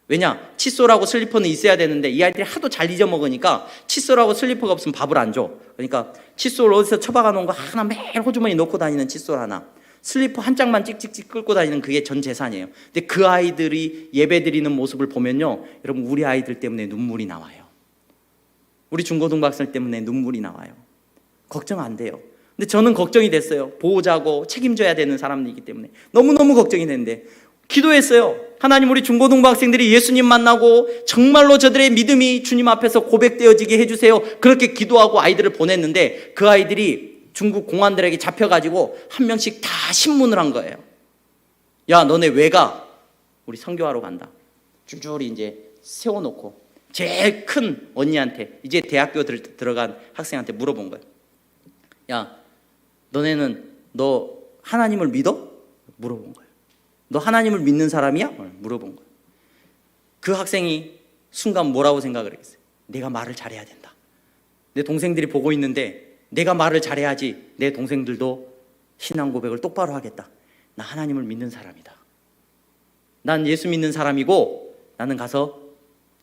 Speaker 1: 왜냐? 칫솔하고 슬리퍼는 있어야 되는데 이 아이들이 하도 잘 잊어먹으니까 칫솔하고 슬리퍼가 없으면 밥을 안 줘. 그러니까 칫솔 어디서 처박아 놓은 거 하나 매일 호주머니 넣고 다니는 칫솔 하나, 슬리퍼 한 짝만 찍찍찍 끌고 다니는, 그게 전 재산이에요. 근데 그 아이들이 예배드리는 모습을 보면요, 여러분 우리 아이들 때문에 눈물이 나와요. 우리 중고등부 학생 때문에 눈물이 나와요. 걱정 안 돼요. 근데 저는 걱정이 됐어요. 보호자고 책임져야 되는 사람이기 때문에 너무너무 걱정이 되는데 기도했어요. 하나님, 우리 중고등부 학생들이 예수님 만나고 정말로 저들의 믿음이 주님 앞에서 고백되어지게 해주세요. 그렇게 기도하고 아이들을 보냈는데 그 아이들이 중국 공안들에게 잡혀가지고 한 명씩 다 신문을 한 거예요. 야, 너네 왜 가? 우리 선교하러 간다. 줄줄이 이제 세워놓고 제일 큰 언니한테, 이제 대학교 들어간 학생한테 물어본 거예요. 야, 너네는 너 하나님을 믿어? 물어본 거예요. 너 하나님을 믿는 사람이야? 물어본 거예요. 그 학생이 순간 뭐라고 생각을 했겠어요? 내가 말을 잘해야 된다. 내 동생들이 보고 있는데 내가 말을 잘해야지 내 동생들도 신앙 고백을 똑바로 하겠다. 나 하나님을 믿는 사람이다. 난 예수 믿는 사람이고 나는 가서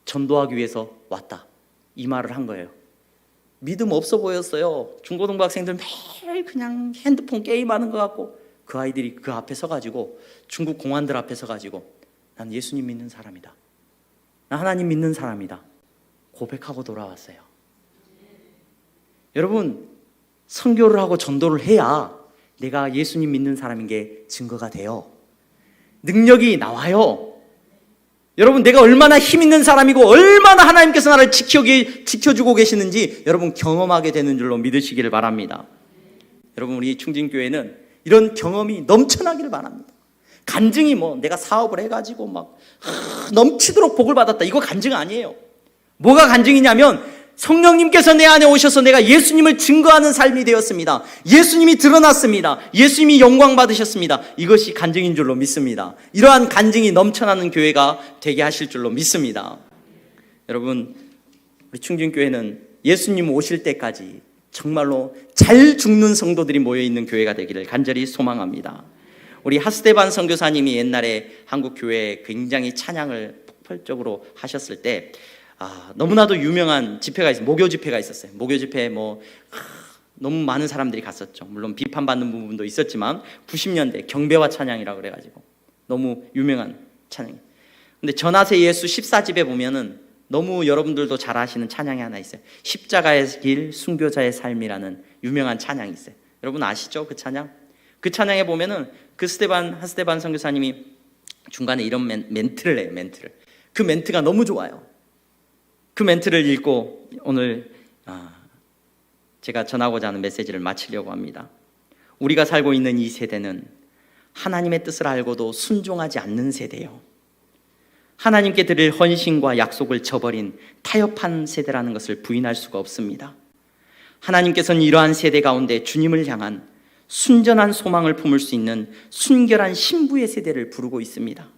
Speaker 1: 전도하기 위해서 왔다. 이 말을 한 거예요. 믿음 없어 보였어요. 중고등부 학생들 매일 그냥 핸드폰 게임하는 것 같고, 그 아이들이 그 앞에 서가지고, 중국 공안들 앞에 서가지고, 난 예수님 믿는 사람이다. 난 하나님 믿는 사람이다. 고백하고 돌아왔어요. 여러분, 선교를 하고 전도를 해야 내가 예수님 믿는 사람인 게 증거가 돼요. 능력이 나와요. 여러분, 내가 얼마나 힘 있는 사람이고 얼마나 하나님께서 나를 지켜주고 계시는지 여러분 경험하게 되는 줄로 믿으시기를 바랍니다. 여러분, 우리 충진교회는 이런 경험이 넘쳐나기를 바랍니다. 간증이 내가 사업을 해가지고 막 넘치도록 복을 받았다, 이거 간증 아니에요. 뭐가 간증이냐면 성령님께서 내 안에 오셔서 내가 예수님을 증거하는 삶이 되었습니다. 예수님이 드러났습니다. 예수님이 영광 받으셨습니다. 이것이 간증인 줄로 믿습니다. 이러한 간증이 넘쳐나는 교회가 되게 하실 줄로 믿습니다. 여러분, 우리 충진교회는 예수님 오실 때까지 정말로 잘 죽는 성도들이 모여있는 교회가 되기를 간절히 소망합니다. 우리 하스데반 선교사님이 옛날에 한국 교회에 굉장히 찬양을 폭발적으로 하셨을 때 너무나도 유명한 집회가 있어요. 목요 집회가 있었어요. 목요 집회에 너무 많은 사람들이 갔었죠. 물론 비판받는 부분도 있었지만 90년대 경배와 찬양이라고 그래가지고 너무 유명한 찬양. 근데 전하세 예수 14집에 보면은 너무 여러분들도 잘 아시는 찬양이 하나 있어요. 십자가의 길 순교자의 삶이라는 유명한 찬양이 있어요. 여러분 아시죠? 그 찬양? 그 찬양에 보면은 그 하스데반 선교사님이 중간에 이런 멘트를 해요. 멘트를. 그 멘트가 너무 좋아요. 그 멘트를 읽고 오늘 제가 전하고자 하는 메시지를 마치려고 합니다. 우리가 살고 있는 이 세대는 하나님의 뜻을 알고도 순종하지 않는 세대예요. 하나님께 드릴 헌신과 약속을 저버린 타협한 세대라는 것을 부인할 수가 없습니다. 하나님께서는 이러한 세대 가운데 주님을 향한 순전한 소망을 품을 수 있는 순결한 신부의 세대를 부르고 있습니다.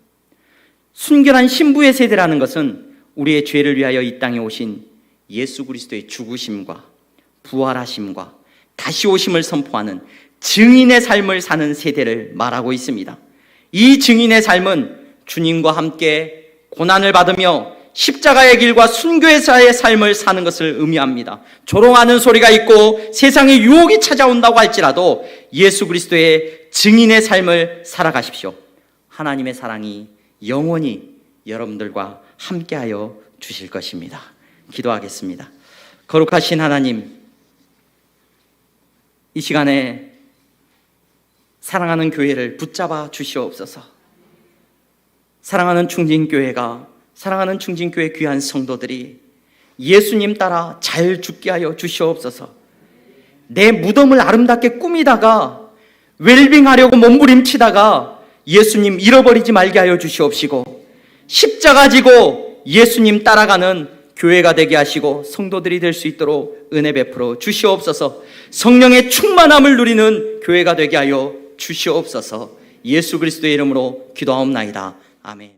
Speaker 1: 순결한 신부의 세대라는 것은 우리의 죄를 위하여 이 땅에 오신 예수 그리스도의 죽으심과 부활하심과 다시 오심을 선포하는 증인의 삶을 사는 세대를 말하고 있습니다. 이 증인의 삶은 주님과 함께 고난을 받으며 십자가의 길과 순교의 삶을 사는 것을 의미합니다. 조롱하는 소리가 있고 세상에 유혹이 찾아온다고 할지라도 예수 그리스도의 증인의 삶을 살아가십시오. 하나님의 사랑이 영원히 여러분들과 함께하여 주실 것입니다. 기도하겠습니다. 거룩하신 하나님, 이 시간에 사랑하는 교회를 붙잡아 주시옵소서. 사랑하는 충진교회가, 사랑하는 충진교회 귀한 성도들이 예수님 따라 잘 죽게 하여 주시옵소서. 내 무덤을 아름답게 꾸미다가 웰빙하려고 몸부림치다가 예수님 잃어버리지 말게 하여 주시옵시고, 십자가 지고 예수님 따라가는 교회가 되게 하시고 성도들이 될 수 있도록 은혜 베풀어 주시옵소서. 성령의 충만함을 누리는 교회가 되게 하여 주시옵소서. 예수 그리스도의 이름으로 기도하옵나이다. 아멘.